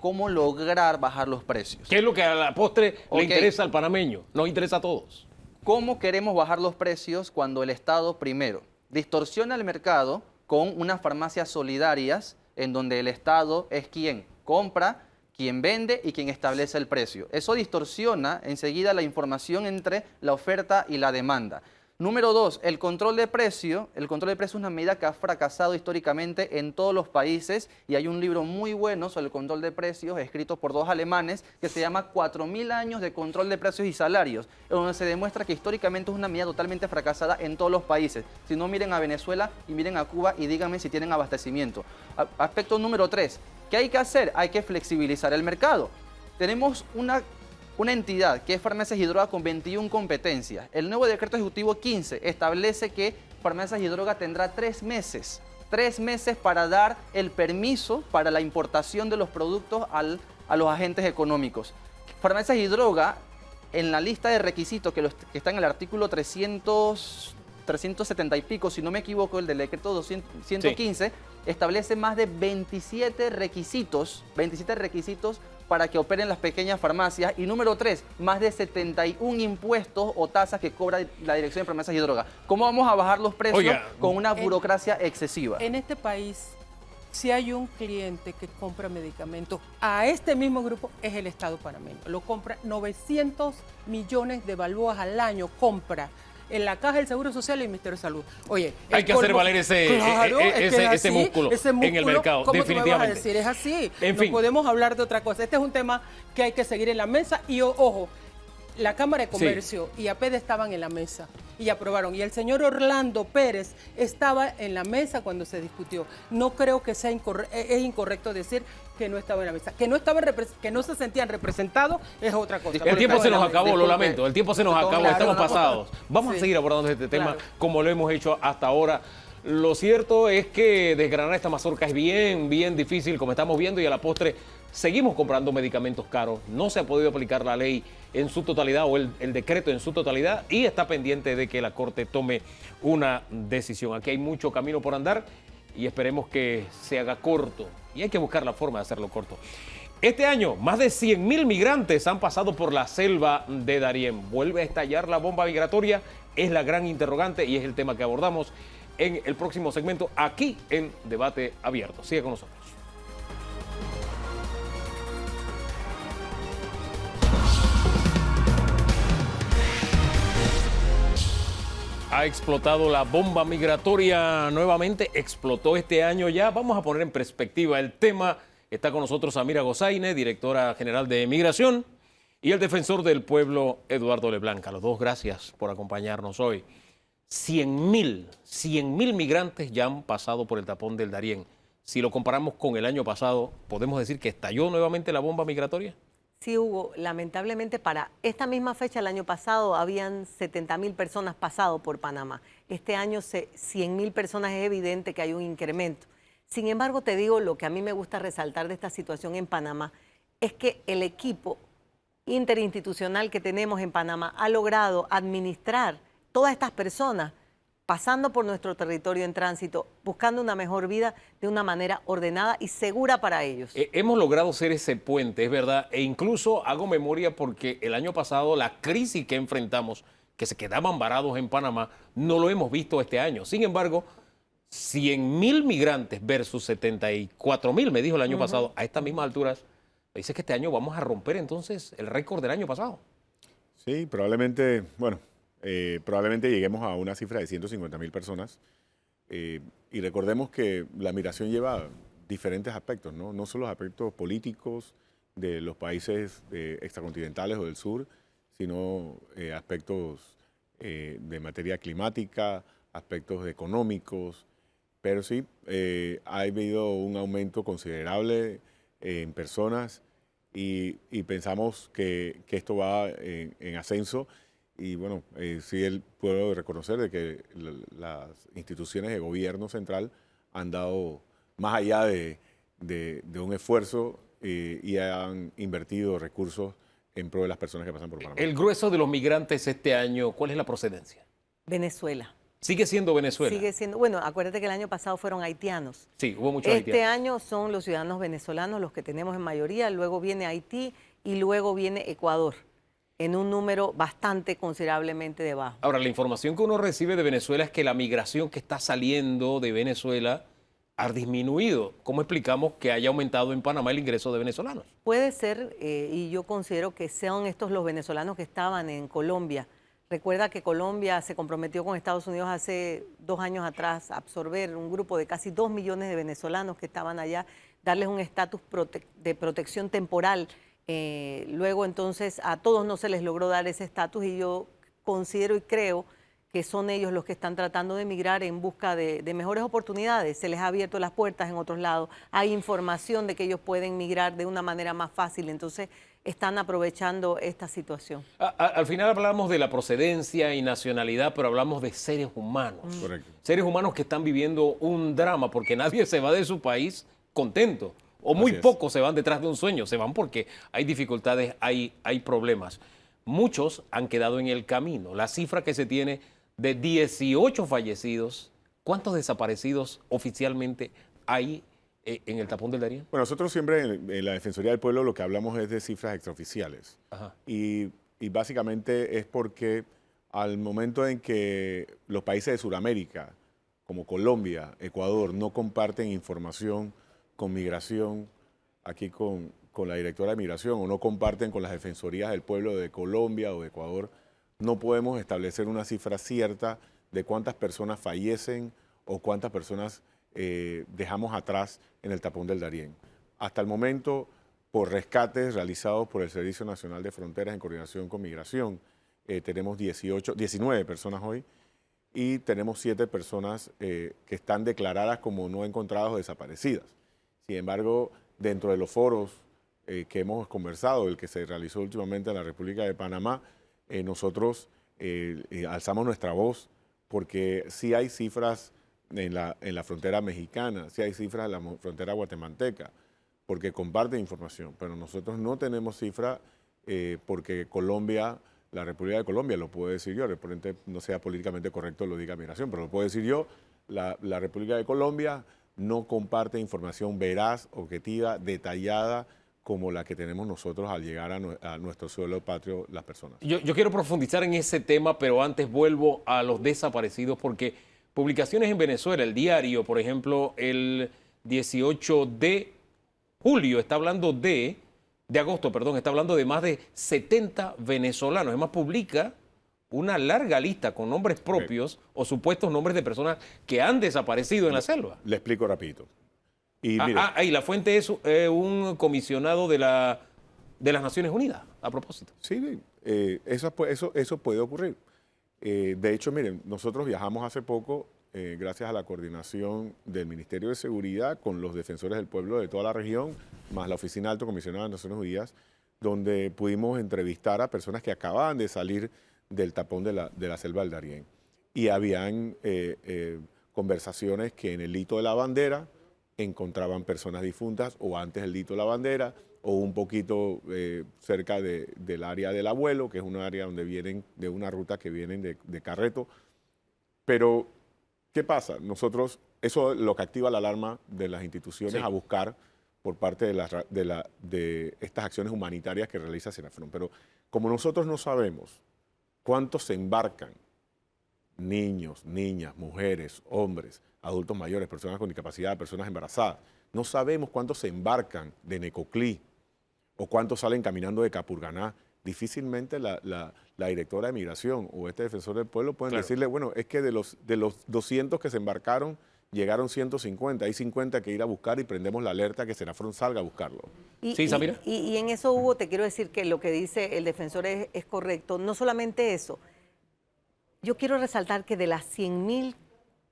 cómo lograr bajar los precios. ¿Qué es lo que a la postre le interesa al panameño? Nos interesa a todos. ¿Cómo queremos bajar los precios cuando el Estado, primero, distorsiona el mercado con unas farmacias solidarias en donde el Estado es quien compra, quien vende y quien establece el precio? Eso distorsiona enseguida la información entre la oferta y la demanda. Número 2, el control de precio. El control de precio es una medida que ha fracasado históricamente en todos los países y hay un libro muy bueno sobre el control de precios escrito por 2 alemanes que se llama 4000 años de control de precios y salarios, donde se demuestra que históricamente es una medida totalmente fracasada en todos los países. Si no, miren a Venezuela y miren a Cuba y díganme si tienen abastecimiento. Aspecto número 3, ¿qué hay que hacer? Hay que flexibilizar el mercado. Tenemos una entidad que es Farmacias y Drogas con 21 competencias. El nuevo decreto ejecutivo 15 establece que Farmacias y Drogas tendrá 3 meses. 3 meses para dar el permiso para la importación de los productos a los agentes económicos. Farmacias y Drogas, en la lista de requisitos que está en el artículo 370 y pico, si no me equivoco, el del decreto 115, establece más de 27 requisitos para que operen las pequeñas farmacias. Y número 3, más de 71 impuestos o tasas que cobra la Dirección de Farmacias y Drogas. ¿Cómo vamos a bajar los precios con una burocracia excesiva? En este país, si hay un cliente que compra medicamentos a este mismo grupo, es el Estado panameño. Lo compra 900 millones de balboas al año, compra en la Caja del Seguro Social y el Ministerio de Salud. Oye, hay que hacer valer ese músculo en el mercado, ¿cómo definitivamente. tú me vas a decir? Es así. En fin. No podemos hablar de otra cosa. Este es un tema que hay que seguir en la mesa y, ojo, la Cámara de Comercio y APED estaban en la mesa y aprobaron. Y el señor Orlando Pérez estaba en la mesa cuando se discutió. No creo que sea es incorrecto decir que no estaba en la mesa. Que no se sentían representados es otra cosa. El tiempo se nos acabó, lo lamento. El tiempo se nos acabó, estamos pasados. Vamos a seguir abordando este tema como lo hemos hecho hasta ahora. Lo cierto es que desgranar esta mazorca es bien difícil, como estamos viendo, y a la postre seguimos comprando medicamentos caros. No se ha podido aplicar la ley en su totalidad o el decreto en su totalidad y está pendiente de que la Corte tome una decisión. Aquí hay mucho camino por andar y esperemos que se haga corto. Y hay que buscar la forma de hacerlo corto. Este año, más de 100.000 migrantes han pasado por la selva de Darién. ¿Vuelve a estallar la bomba migratoria? Es la gran interrogante y es el tema que abordamos en el próximo segmento aquí en Debate Abierto. Sigue con nosotros. Ha explotado la bomba migratoria nuevamente, explotó este año ya. Vamos a poner en perspectiva el tema. Está con nosotros Amira Gozaine, directora general de Migración, y el defensor del pueblo, Eduardo Leblanc. A los dos, gracias por acompañarnos hoy. 100.000 migrantes ya han pasado por el tapón del Darién. Si lo comparamos con el año pasado, ¿podemos decir que estalló nuevamente la bomba migratoria? Sí, Hugo, lamentablemente para esta misma fecha el año pasado habían 70.000 personas pasado por Panamá. Este año 100.000 personas, es evidente que hay un incremento. Sin embargo, te digo, lo que a mí me gusta resaltar de esta situación en Panamá es que el equipo interinstitucional que tenemos en Panamá ha logrado administrar todas estas personas pasando por nuestro territorio en tránsito, buscando una mejor vida de una manera ordenada y segura para ellos. Hemos logrado ser ese puente, es verdad, e incluso hago memoria porque el año pasado la crisis que enfrentamos, que se quedaban varados en Panamá, no lo hemos visto este año. Sin embargo, 100.000 migrantes versus 74.000, me dijo el año pasado, a estas mismas alturas, me dice que este año vamos a romper entonces el récord del año pasado. Sí, probablemente, bueno, probablemente lleguemos a una cifra de 150.000 personas. Y recordemos que la migración lleva diferentes aspectos, ¿no? No solo los aspectos políticos de los países extracontinentales o del sur, sino aspectos de materia climática, aspectos económicos. Pero sí, ha habido un aumento considerable en personas y pensamos que esto va en ascenso. Y bueno, sí puedo reconocer de que las instituciones de gobierno central han dado más allá de un esfuerzo y han invertido recursos en pro de las personas que pasan por Panamá. El grueso de los migrantes este año, ¿cuál es la procedencia? Venezuela. ¿Sigue siendo Venezuela? Sigue siendo, bueno, acuérdate que el año pasado fueron haitianos. Sí, hubo muchos Este haitianos. año son los ciudadanos venezolanos los que tenemos en mayoría, luego viene Haití y luego viene Ecuador, en un número bastante considerablemente de bajo. Ahora, la información que uno recibe de Venezuela es que la migración que está saliendo de Venezuela ha disminuido. ¿Cómo explicamos que haya aumentado en Panamá el ingreso de venezolanos? Puede ser, y yo considero que sean estos los venezolanos que estaban en Colombia. Recuerda que Colombia se comprometió con Estados Unidos hace 2 años atrás a absorber un grupo de casi 2 millones de venezolanos que estaban allá, darles un estatus de protección temporal. Luego entonces a todos no se les logró dar ese estatus y yo considero y creo que son ellos los que están tratando de emigrar en busca de mejores oportunidades. Se les ha abierto las puertas en otros lados. Hay información de que ellos pueden migrar de una manera más fácil. Entonces están aprovechando esta situación. Al final hablamos de la procedencia y nacionalidad, pero hablamos de seres humanos. Correcto. Seres humanos que están viviendo un drama porque nadie se va de su país contento. O muy Así es. pocos se van detrás de un sueño, se van porque hay dificultades, hay problemas. Muchos han quedado en el camino. La cifra que se tiene de 18 fallecidos, ¿cuántos desaparecidos oficialmente hay en el tapón del Darién? Bueno, nosotros siempre en la Defensoría del Pueblo lo que hablamos es de cifras extraoficiales. Ajá. Y básicamente es porque al momento en que los países de Sudamérica, como Colombia, Ecuador, no comparten información con migración, aquí con la directora de migración, o no comparten con las defensorías del pueblo de Colombia o de Ecuador, no podemos establecer una cifra cierta de cuántas personas fallecen o cuántas personas dejamos atrás en el tapón del Darién. Hasta el momento, por rescates realizados por el Servicio Nacional de Fronteras en coordinación con migración, tenemos 19 personas hoy y tenemos 7 personas que están declaradas como no encontradas o desaparecidas. Sin embargo, dentro de los foros que hemos conversado, el que se realizó últimamente en la República de Panamá, nosotros alzamos nuestra voz porque sí hay cifras en la frontera mexicana, sí hay cifras en la frontera guatemalteca, porque comparten información, pero nosotros no tenemos cifra porque Colombia, la República de Colombia, lo puedo decir yo, probablemente no sea políticamente correcto lo diga migración, pero lo puedo decir yo, la República de Colombia no comparte información veraz, objetiva, detallada, como la que tenemos nosotros al llegar a nuestro suelo patrio, las personas. Yo quiero profundizar en ese tema, pero antes vuelvo a los desaparecidos, porque publicaciones en Venezuela, el diario, por ejemplo, el 18 de julio, está hablando de agosto, perdón, está hablando de más de 70 venezolanos. Además, publica una larga lista con nombres propios o supuestos nombres de personas que han desaparecido en la selva. Le explico rapidito. Y mire, Y la fuente es un comisionado de las Naciones Unidas, a propósito. sí, eso puede ocurrir. De hecho, miren, nosotros viajamos hace poco, gracias a la coordinación del Ministerio de Seguridad con los defensores del pueblo de toda la región, más la Oficina Alto Comisionado de Naciones Unidas, donde pudimos entrevistar a personas que acababan de salir del tapón de la selva del Darién. Y habían conversaciones que en el Hito de la Bandera encontraban personas difuntas, o antes del Hito de la Bandera, o un poquito cerca del área del Abuelo, que es un área donde vienen de una ruta que vienen de Carreto. Pero, ¿qué pasa? Nosotros, eso es lo que activa la alarma de las instituciones a buscar por parte de estas acciones humanitarias que realiza Senafrón. Pero como nosotros no sabemos cuántos se embarcan, niños, niñas, mujeres, hombres, adultos mayores, personas con discapacidad, personas embarazadas, no sabemos cuántos se embarcan de Necoclí o cuántos salen caminando de Capurganá, difícilmente la directora de Migración o este defensor del pueblo pueden decirle, bueno, es que de los 200 que se embarcaron, llegaron 150, hay 50 que ir a buscar y prendemos la alerta que Senafrón salga a buscarlo. Sí, Samira. Y en eso, Hugo, te quiero decir que lo que dice el defensor es correcto. No solamente eso, yo quiero resaltar que de las 100.000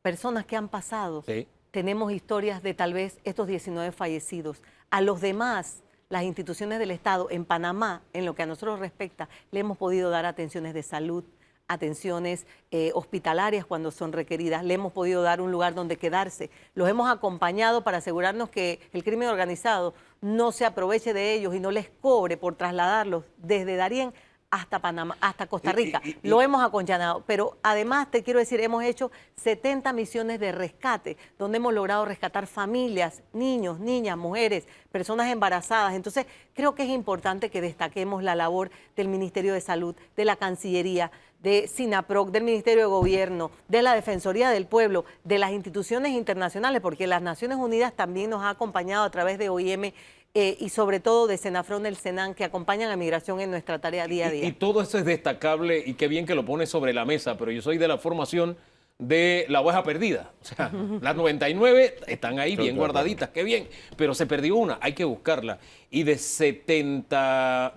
personas que han pasado, tenemos historias de tal vez estos 19 fallecidos. A los demás, las instituciones del Estado en Panamá, en lo que a nosotros respecta, le hemos podido dar atenciones de salud, atenciones hospitalarias cuando son requeridas, le hemos podido dar un lugar donde quedarse, los hemos acompañado para asegurarnos que el crimen organizado no se aproveche de ellos y no les cobre por trasladarlos desde Darién hasta Panamá, hasta Costa Rica. Lo hemos acompañado, pero además te quiero decir, hemos hecho 70 misiones de rescate, donde hemos logrado rescatar familias, niños, niñas, mujeres, personas embarazadas. Entonces, creo que es importante que destaquemos la labor del Ministerio de Salud, de la Cancillería, de SINAPROC, del Ministerio de Gobierno, de la Defensoría del Pueblo, de las instituciones internacionales, porque las Naciones Unidas también nos ha acompañado a través de OIM, y sobre todo de Senafrón, el Senan, que acompañan a Migración en nuestra tarea día a día. Y todo eso es destacable y qué bien que lo pone sobre la mesa, pero yo soy de la formación de la oveja perdida. O sea, las 99 están ahí bien guardaditas, qué bien, pero se perdió una, hay que buscarla. Y de 70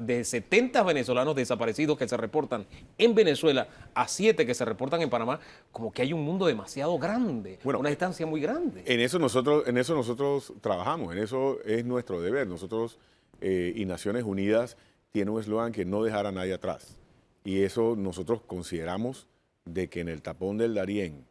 venezolanos desaparecidos que se reportan en Venezuela a 7 que se reportan en Panamá, como que hay un mundo demasiado grande, una distancia muy grande. En eso nosotros trabajamos, en eso es nuestro deber. Nosotros y Naciones Unidas tiene un eslogan que no dejar a nadie atrás. Y eso nosotros consideramos de que en el tapón del Darién,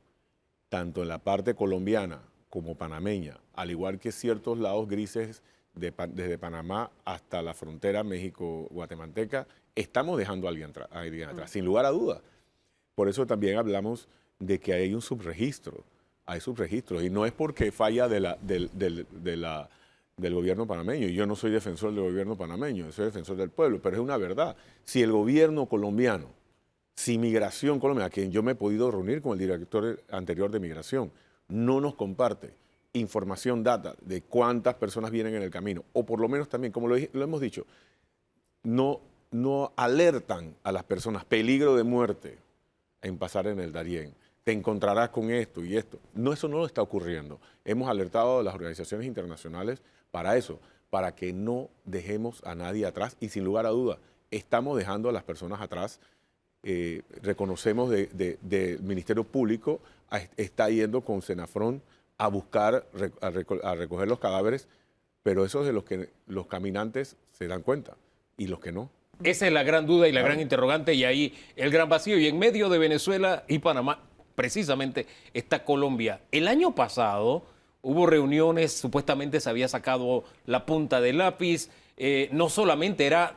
tanto en la parte colombiana como panameña, al igual que ciertos lados grises desde Panamá hasta la frontera México-Guatemalteca, estamos dejando a alguien atrás, sin lugar a dudas. Por eso también hablamos de que hay un subregistro, hay subregistros, y no es porque falla del gobierno panameño. Yo no soy defensor del gobierno panameño, soy defensor del pueblo, pero es una verdad. Si el gobierno colombiano, si Migración Colombia, a quien yo me he podido reunir con el director anterior de Migración, no nos comparte información, data de cuántas personas vienen en el camino, o por lo menos también, como lo hemos dicho, no alertan a las personas peligro de muerte en pasar en el Darién. Te encontrarás con esto y esto. No, eso no está ocurriendo. Hemos alertado a las organizaciones internacionales para eso, para que no dejemos a nadie atrás y sin lugar a duda, estamos dejando a las personas atrás. Reconocemos del Ministerio Público está yendo con Senafrón a buscar, a recoger los cadáveres, pero eso es de los que los caminantes se dan cuenta y los que no. Esa es la gran duda y la gran interrogante, y ahí el gran vacío. Y en medio de Venezuela y Panamá, precisamente, está Colombia. El año pasado hubo reuniones, supuestamente se había sacado la punta del lápiz. No solamente era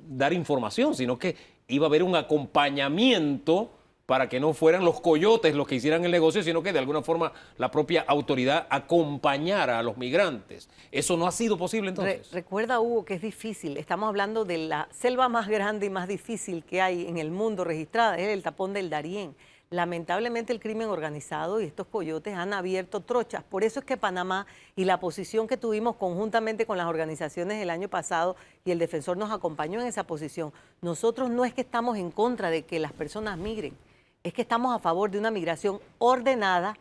dar información, sino que iba a haber un acompañamiento para que no fueran los coyotes los que hicieran el negocio, sino que de alguna forma la propia autoridad acompañara a los migrantes. ¿Eso no ha sido posible entonces? Recuerda, Hugo, que es difícil. Estamos hablando de la selva más grande y más difícil que hay en el mundo registrada, es el tapón del Darién. Lamentablemente el crimen organizado y estos coyotes han abierto trochas. Por eso es que Panamá y la posición que tuvimos conjuntamente con las organizaciones el año pasado, y el defensor nos acompañó en esa posición, nosotros no es que estamos en contra de que las personas migren, es que estamos a favor de una migración ordenada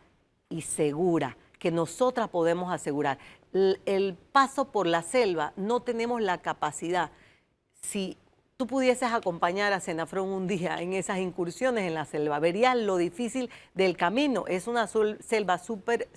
y segura, que nosotras podemos asegurar. El paso por la selva no tenemos la capacidad. Si tú pudieses acompañar a Senafrón un día en esas incursiones en la selva, verías lo difícil del camino. Es una selva súper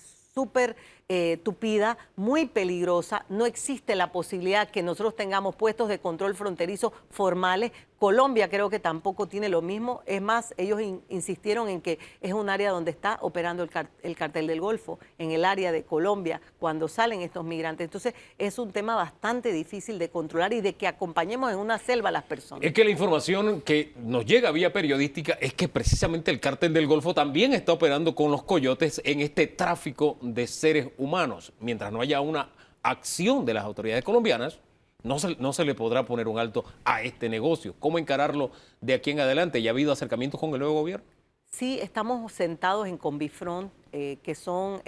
tupida, muy peligrosa. No existe la posibilidad que nosotros tengamos puestos de control fronterizo formales. Colombia creo que tampoco tiene lo mismo. Es más, ellos insistieron en que es un área donde está operando el cartel del Golfo, en el área de Colombia, cuando salen estos migrantes. Entonces, es un tema bastante difícil de controlar y de que acompañemos en una selva a las personas. Es que la información que nos llega vía periodística es que precisamente el cártel del Golfo también está operando con los coyotes en este tráfico de seres humanos. Mientras no haya una acción de las autoridades colombianas, no se le podrá poner un alto a este negocio. ¿Cómo encararlo de aquí en adelante? ¿Ya ha habido acercamientos con el nuevo gobierno? Sí, estamos sentados en Conbifront, que son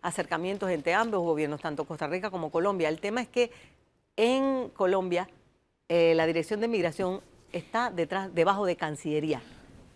acercamientos entre ambos gobiernos, tanto Costa Rica como Colombia. El tema es que en Colombia la Dirección de Migración está debajo de Cancillería.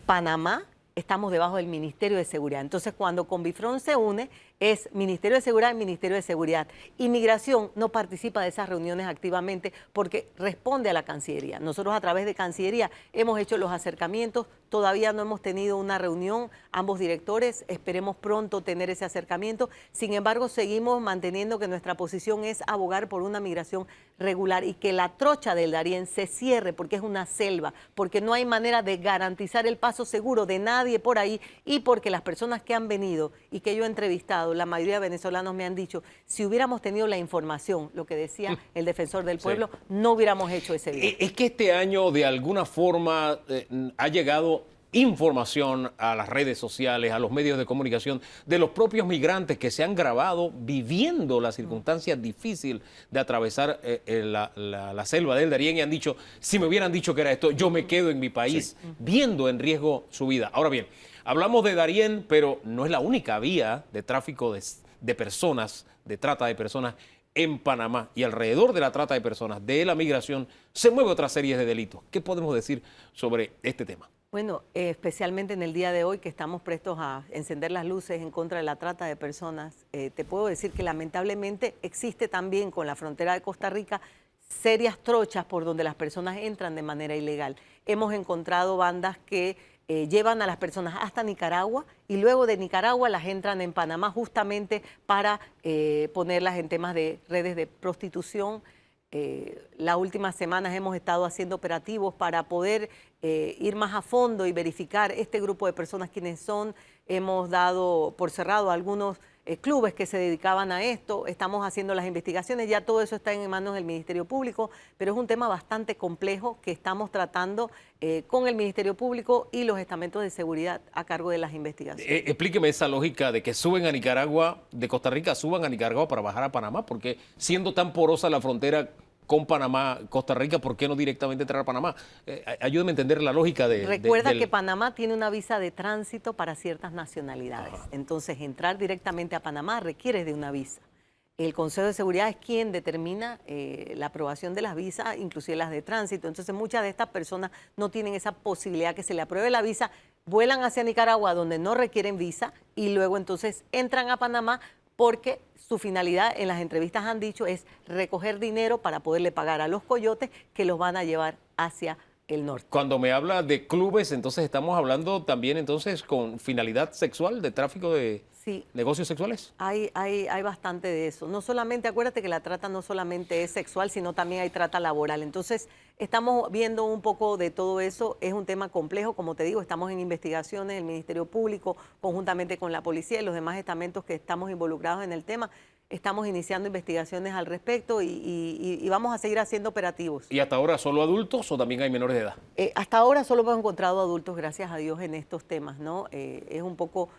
Panamá estamos debajo del Ministerio de Seguridad. Entonces, cuando Conbifront se une, es Ministerio de Seguridad y Ministerio de Seguridad. Inmigración no participa de esas reuniones activamente porque responde a la Cancillería. Nosotros a través de Cancillería hemos hecho los acercamientos, todavía no hemos tenido una reunión, ambos directores, esperemos pronto tener ese acercamiento. Sin embargo, seguimos manteniendo que nuestra posición es abogar por una migración regular y que la trocha del Darién se cierre porque es una selva, porque no hay manera de garantizar el paso seguro de nadie por ahí y porque las personas que han venido y que yo he entrevistado, la mayoría de venezolanos me han dicho, si hubiéramos tenido la información, lo que decía el defensor del pueblo, no hubiéramos hecho ese viaje. Es que este año de alguna forma ha llegado información a las redes sociales, a los medios de comunicación, de los propios migrantes que se han grabado viviendo la circunstancia difícil de atravesar la selva del Darién y han dicho, si me hubieran dicho que era esto, yo me quedo en mi país, viendo en riesgo su vida. Ahora bien, hablamos de Darién, pero no es la única vía de tráfico de personas, de trata de personas en Panamá. Y alrededor de la trata de personas, de la migración, se mueve otra serie de delitos. ¿Qué podemos decir sobre este tema? Bueno, especialmente en el día de hoy que estamos prestos a encender las luces en contra de la trata de personas, te puedo decir que lamentablemente existe también con la frontera de Costa Rica serias trochas por donde las personas entran de manera ilegal. Hemos encontrado bandas que llevan a las personas hasta Nicaragua y luego de Nicaragua las entran en Panamá justamente para ponerlas en temas de redes de prostitución. Las últimas semanas hemos estado haciendo operativos para poder ir más a fondo y verificar este grupo de personas quiénes son. Hemos dado por cerrado algunos clubes que se dedicaban a esto. Estamos haciendo las investigaciones, ya todo eso está en manos del Ministerio Público, pero es un tema bastante complejo que estamos tratando con el Ministerio Público y los estamentos de seguridad a cargo de las investigaciones. Explíqueme esa lógica de que suben a Nicaragua, de Costa Rica suban a Nicaragua para bajar a Panamá, porque siendo tan porosa la frontera con Panamá, Costa Rica, ¿por qué no directamente entrar a Panamá? Ayúdeme a entender la lógica de... Recuerda que Panamá tiene una visa de tránsito para ciertas nacionalidades. Ajá. Entonces, entrar directamente a Panamá requiere de una visa. El Consejo de Seguridad es quien determina la aprobación de las visas, inclusive las de tránsito. Entonces, muchas de estas personas no tienen esa posibilidad que se le apruebe la visa, vuelan hacia Nicaragua, donde no requieren visa, y luego entonces entran a Panamá porque su finalidad, en las entrevistas han dicho, es recoger dinero para poderle pagar a los coyotes que los van a llevar hacia el norte. Cuando me habla de clubes, entonces estamos hablando también entonces con finalidad sexual, de tráfico de negocios sexuales. Hay bastante de eso. No solamente, acuérdate que la trata no solamente es sexual, sino también hay trata laboral. Entonces, estamos viendo un poco de todo eso. Es un tema complejo, como te digo, estamos en investigaciones, el Ministerio Público, conjuntamente con la policía y los demás estamentos que estamos involucrados en el tema. Estamos iniciando investigaciones al respecto y vamos a seguir haciendo operativos. ¿Y hasta ahora solo adultos o también hay menores de edad? Hasta ahora solo hemos encontrado adultos, gracias a Dios, en estos temas, ¿no? Es un poco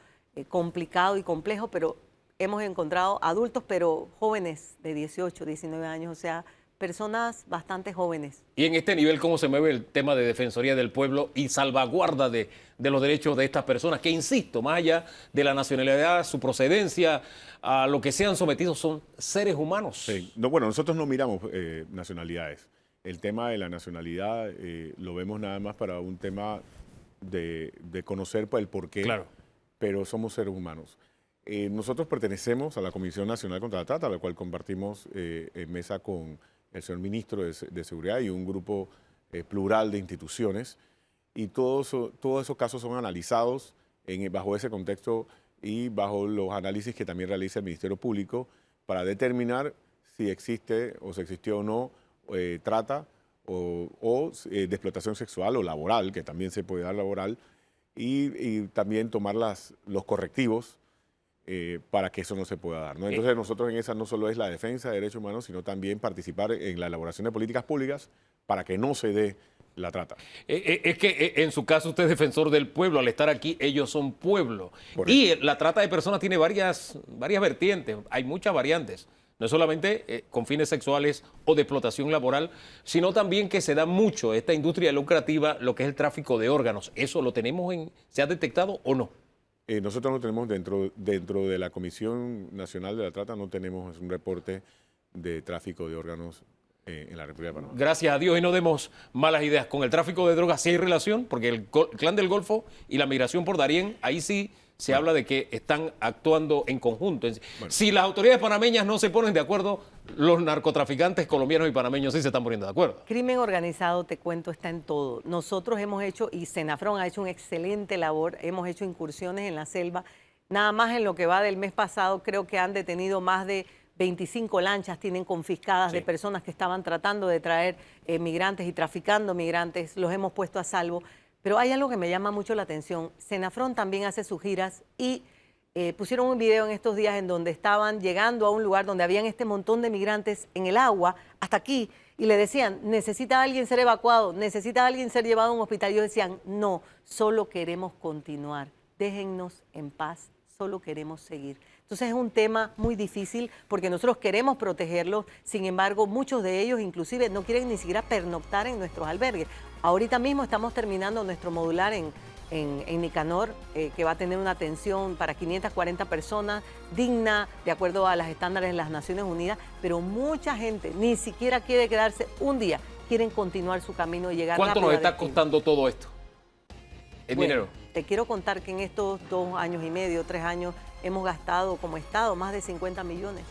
complicado y complejo, pero hemos encontrado adultos, pero jóvenes de 18, 19 años, o sea, personas bastante jóvenes. Y en este nivel, ¿cómo se mueve el tema de Defensoría del Pueblo y salvaguarda de los derechos de estas personas? Que, insisto, más allá de la nacionalidad, su procedencia, a lo que sean sometidos, son seres humanos. Sí. No, bueno, nosotros no miramos nacionalidades. El tema de la nacionalidad lo vemos nada más para un tema de conocer el porqué, claro, pero somos seres humanos. Nosotros pertenecemos a la Comisión Nacional contra la Trata, a la cual compartimos en mesa con el señor ministro de Seguridad y un grupo plural de instituciones, y todos esos casos son analizados bajo ese contexto y bajo los análisis que también realiza el Ministerio Público para determinar si existe o se existió o no trata o de explotación sexual o laboral, que también se puede dar laboral, y también tomar los correctivos para que eso no se pueda dar, ¿no? Entonces nosotros en esa no solo es la defensa de derechos humanos, sino también participar en la elaboración de políticas públicas para que no se dé la trata. Es que en su caso usted es defensor del pueblo, al estar aquí ellos son pueblo. Correcto. Y la trata de personas tiene varias vertientes, hay muchas variantes. No es solamente con fines sexuales o de explotación laboral, sino también que se da mucho esta industria lucrativa, lo que es el tráfico de órganos. ¿Eso lo tenemos se ha detectado o no? Nosotros no tenemos dentro de la Comisión Nacional de la Trata, no tenemos un reporte de tráfico de órganos en la República de Panamá. Gracias a Dios y no demos malas ideas. Con el tráfico de drogas sí hay relación, porque el Clan del Golfo y la migración por Darién, ahí sí se habla de que están actuando en conjunto. Si las autoridades panameñas no se ponen de acuerdo, los narcotraficantes colombianos y panameños sí se están poniendo de acuerdo. Crimen organizado, te cuento, está en todo. Nosotros hemos hecho, y Senafrón ha hecho una excelente labor, hemos hecho incursiones en la selva. Nada más en lo que va del mes pasado, creo que han detenido más de 25 lanchas, tienen confiscadas de personas que estaban tratando de traer migrantes y traficando migrantes, los hemos puesto a salvo. Pero hay algo que me llama mucho la atención. Senafrón también hace sus giras y pusieron un video en estos días en donde estaban llegando a un lugar donde habían este montón de migrantes en el agua, hasta aquí, y le decían, necesita alguien ser evacuado, necesita alguien ser llevado a un hospital. Y ellos decían, no, solo queremos continuar, déjennos en paz, solo queremos seguir. Entonces es un tema muy difícil porque nosotros queremos protegerlos, sin embargo muchos de ellos inclusive no quieren ni siquiera pernoctar en nuestros albergues. Ahorita mismo estamos terminando nuestro modular en Nicanor, que va a tener una atención para 540 personas, digna, de acuerdo a los estándares de las Naciones Unidas, pero mucha gente ni siquiera quiere quedarse un día, quieren continuar su camino y llegar ¿Cuánto rápido nos a está destino. costando todo esto? El dinero. Te quiero contar que en estos 2 años y medio, 3 años, hemos gastado como Estado más de 50 millones.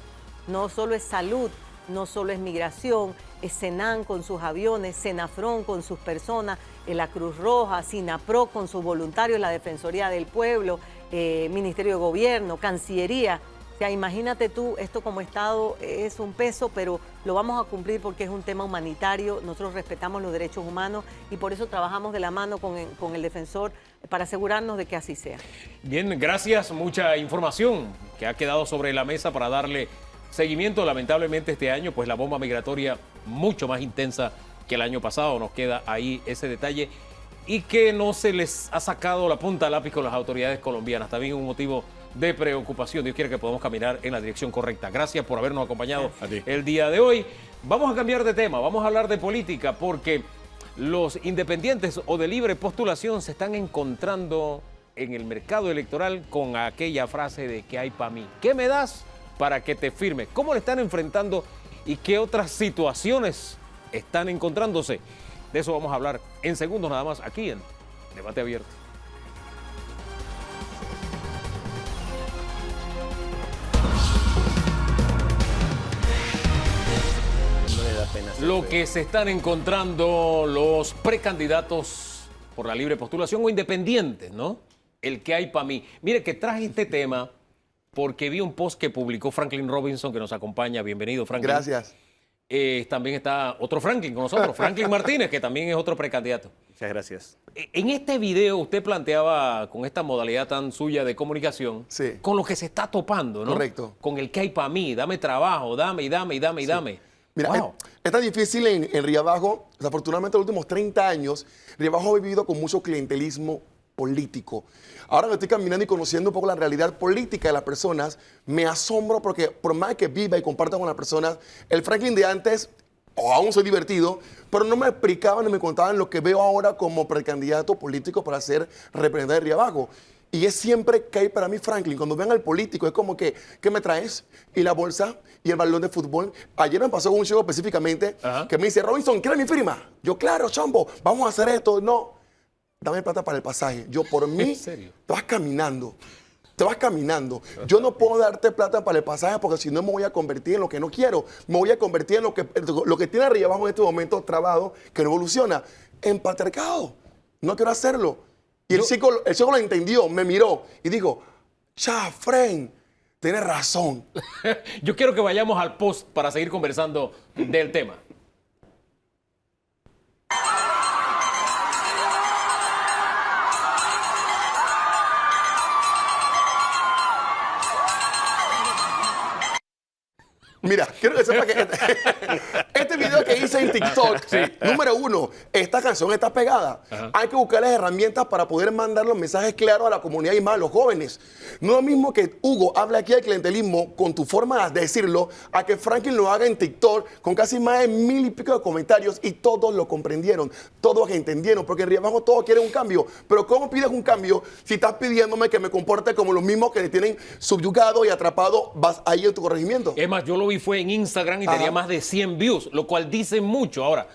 No solo es salud, no solo es migración, es Senan con sus aviones, Senafrón con sus personas, la Cruz Roja, Sinapro con sus voluntarios, la Defensoría del Pueblo, Ministerio de Gobierno, Cancillería. O sea, imagínate tú, esto como Estado es un peso, pero lo vamos a cumplir porque es un tema humanitario, nosotros respetamos los derechos humanos y por eso trabajamos de la mano con el defensor para asegurarnos de que así sea. Bien, gracias. Mucha información que ha quedado sobre la mesa para darle seguimiento. Lamentablemente este año, pues la bomba migratoria mucho más intensa que el año pasado. Nos queda ahí ese detalle y que no se les ha sacado la punta al lápiz con las autoridades colombianas. También un motivo de preocupación. Dios quiere que podamos caminar en la dirección correcta. Gracias por habernos acompañado el día de hoy. Vamos a cambiar de tema, vamos a hablar de política porque los independientes o de libre postulación se están encontrando en el mercado electoral con aquella frase de ¿qué hay para mí? ¿Qué me das para que te firme? ¿Cómo le están enfrentando y qué otras situaciones están encontrándose? De eso vamos a hablar en segundos nada más aquí en Debate Abierto. Lo que se están encontrando los precandidatos por la libre postulación o independientes, ¿no? El que hay para mí. Mire que traje este tema porque vi un post que publicó Franklin Robinson, que nos acompaña. Bienvenido, Franklin. Gracias. También está otro Franklin con nosotros, Franklin Martínez, que también es otro precandidato. Muchas gracias. En este video usted planteaba con esta modalidad tan suya de comunicación, Sí. con lo que se está topando, ¿no? Correcto. Con el que hay para mí, dame trabajo, dame y dame y dame y dame. Mira, Wow. es tan difícil en Riabajo. Desafortunadamente, en los últimos 30 años, Riabajo ha vivido con mucho clientelismo político. Ahora que estoy caminando y conociendo un poco la realidad política de las personas, me asombro porque por más que viva y comparta con las personas, el Franklin de antes, o aún soy divertido, pero no me explicaban ni me contaban lo que veo ahora como precandidato político para ser representante de Riabajo. Y es siempre que hay para mí Franklin. Cuando ven al político es como que, ¿qué me traes? Y la bolsa y el balón de fútbol. Ayer me pasó con un chico específicamente que me dice, Robinson, ¿quieres mi firma? Yo, claro, chambo, vamos a hacer esto. No, dame plata para el pasaje. Yo, por mí, ¿En serio? te vas caminando. te vas caminando. Yo no puedo darte plata para el pasaje porque si no me voy a convertir en lo que no quiero. Me voy a convertir en lo que tiene arriba abajo en este momento trabajo que no evoluciona. En patriarcado. No quiero hacerlo. Y el chico lo entendió, me miró y dijo, Fren, tienes razón. Yo quiero que vayamos al post para seguir conversando del tema. Mira, quiero que sepa que este video que hice en TikTok, número 1, esta canción está pegada. Hay que buscar las herramientas para poder mandar los mensajes claros a la comunidad y más a los jóvenes. No es lo mismo que Hugo hable aquí del clientelismo con tu forma de decirlo, a que Franklin lo haga en TikTok con casi más de 1000 y pico de comentarios y todos lo comprendieron, todos entendieron, porque en Riabajo todos quieren un cambio. Pero ¿cómo pides un cambio si estás pidiéndome que me comporte como los mismos que le tienen subyugado y atrapado vas ahí en tu corregimiento? Es más, yo lo vi fue en Instagram y tenía más de 100 views, lo cual dice mucho. Ahora,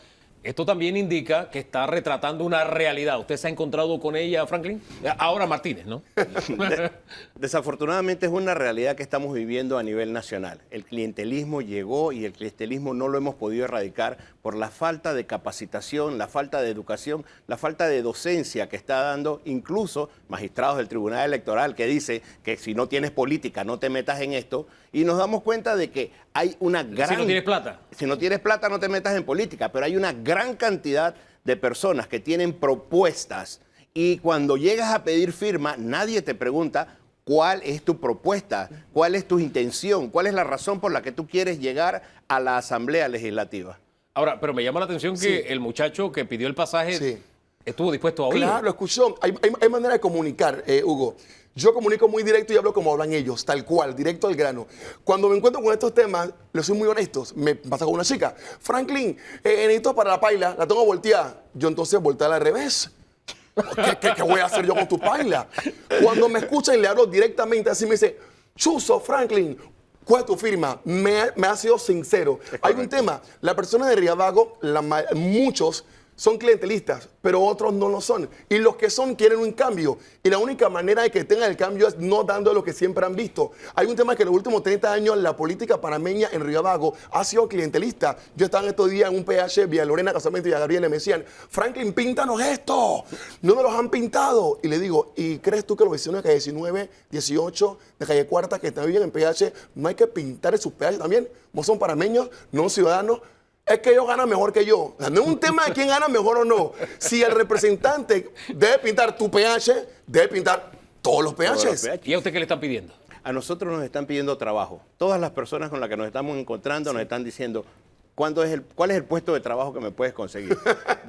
esto también indica que está retratando una realidad. ¿Usted se ha encontrado con ella, Franklin? Ahora Martínez, ¿no? Desafortunadamente es una realidad que estamos viviendo a nivel nacional. El clientelismo llegó y el clientelismo no lo hemos podido erradicar por la falta de capacitación, la falta de educación, la falta de docencia que está dando incluso magistrados del Tribunal Electoral que dice que si no tienes política no te metas en esto. Y nos damos cuenta de que hay una gran... Si no tienes plata. Si no tienes plata no te metas en política, pero hay una gran cantidad de personas que tienen propuestas y cuando llegas a pedir firma nadie te pregunta cuál es tu propuesta, cuál es tu intención, cuál es la razón por la que tú quieres llegar a la Asamblea Legislativa. Ahora, pero me llama la atención que el muchacho que pidió el pasaje estuvo dispuesto a oír. Claro, lo escuchó. Hay manera de comunicar, Hugo. Yo comunico muy directo y hablo como hablan ellos, tal cual, directo al grano. Cuando me encuentro con estos temas, les soy muy honestos. Me pasa con una chica. Franklin, necesito para la paila, la tengo volteada. Yo entonces voltear al revés. ¿Qué voy a hacer yo con tu paila? Cuando me escuchan y le hablo directamente así, me dice, Chuzo, Franklin, ¿cuál es tu firma? Me ha sido sincero. Hay un tema. La persona de Riabago, muchos son clientelistas, pero otros no lo son. Y los que son quieren un cambio. Y la única manera de que tengan el cambio es no dando lo que siempre han visto. Hay un tema que en los últimos 30 años la política panameña en Riabago ha sido clientelista. Yo estaba en estos días en un PH, Villa Lorena, casualmente, y a Gabriel me decían, Franklin, píntanos esto. No nos los han pintado. Y le digo, ¿y crees tú que los vecinos de calle 19, 18, de calle Cuarta, que están viviendo en PH, no hay que pintar en sus PH también? No son panameños, no ciudadanos. Es que ellos ganan mejor que yo. O sea, no es un tema de quién gana mejor o no. Si el representante debe pintar tu PH, debe pintar todos los PHs. ¿Y a usted qué le están pidiendo? A nosotros nos están pidiendo trabajo. Todas las personas con las que nos estamos encontrando nos están diciendo, ¿cuál es el puesto de trabajo que me puedes conseguir?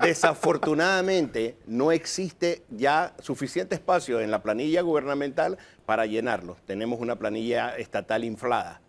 Desafortunadamente, no existe ya suficiente espacio en la planilla gubernamental para llenarlo. Tenemos una planilla estatal inflada.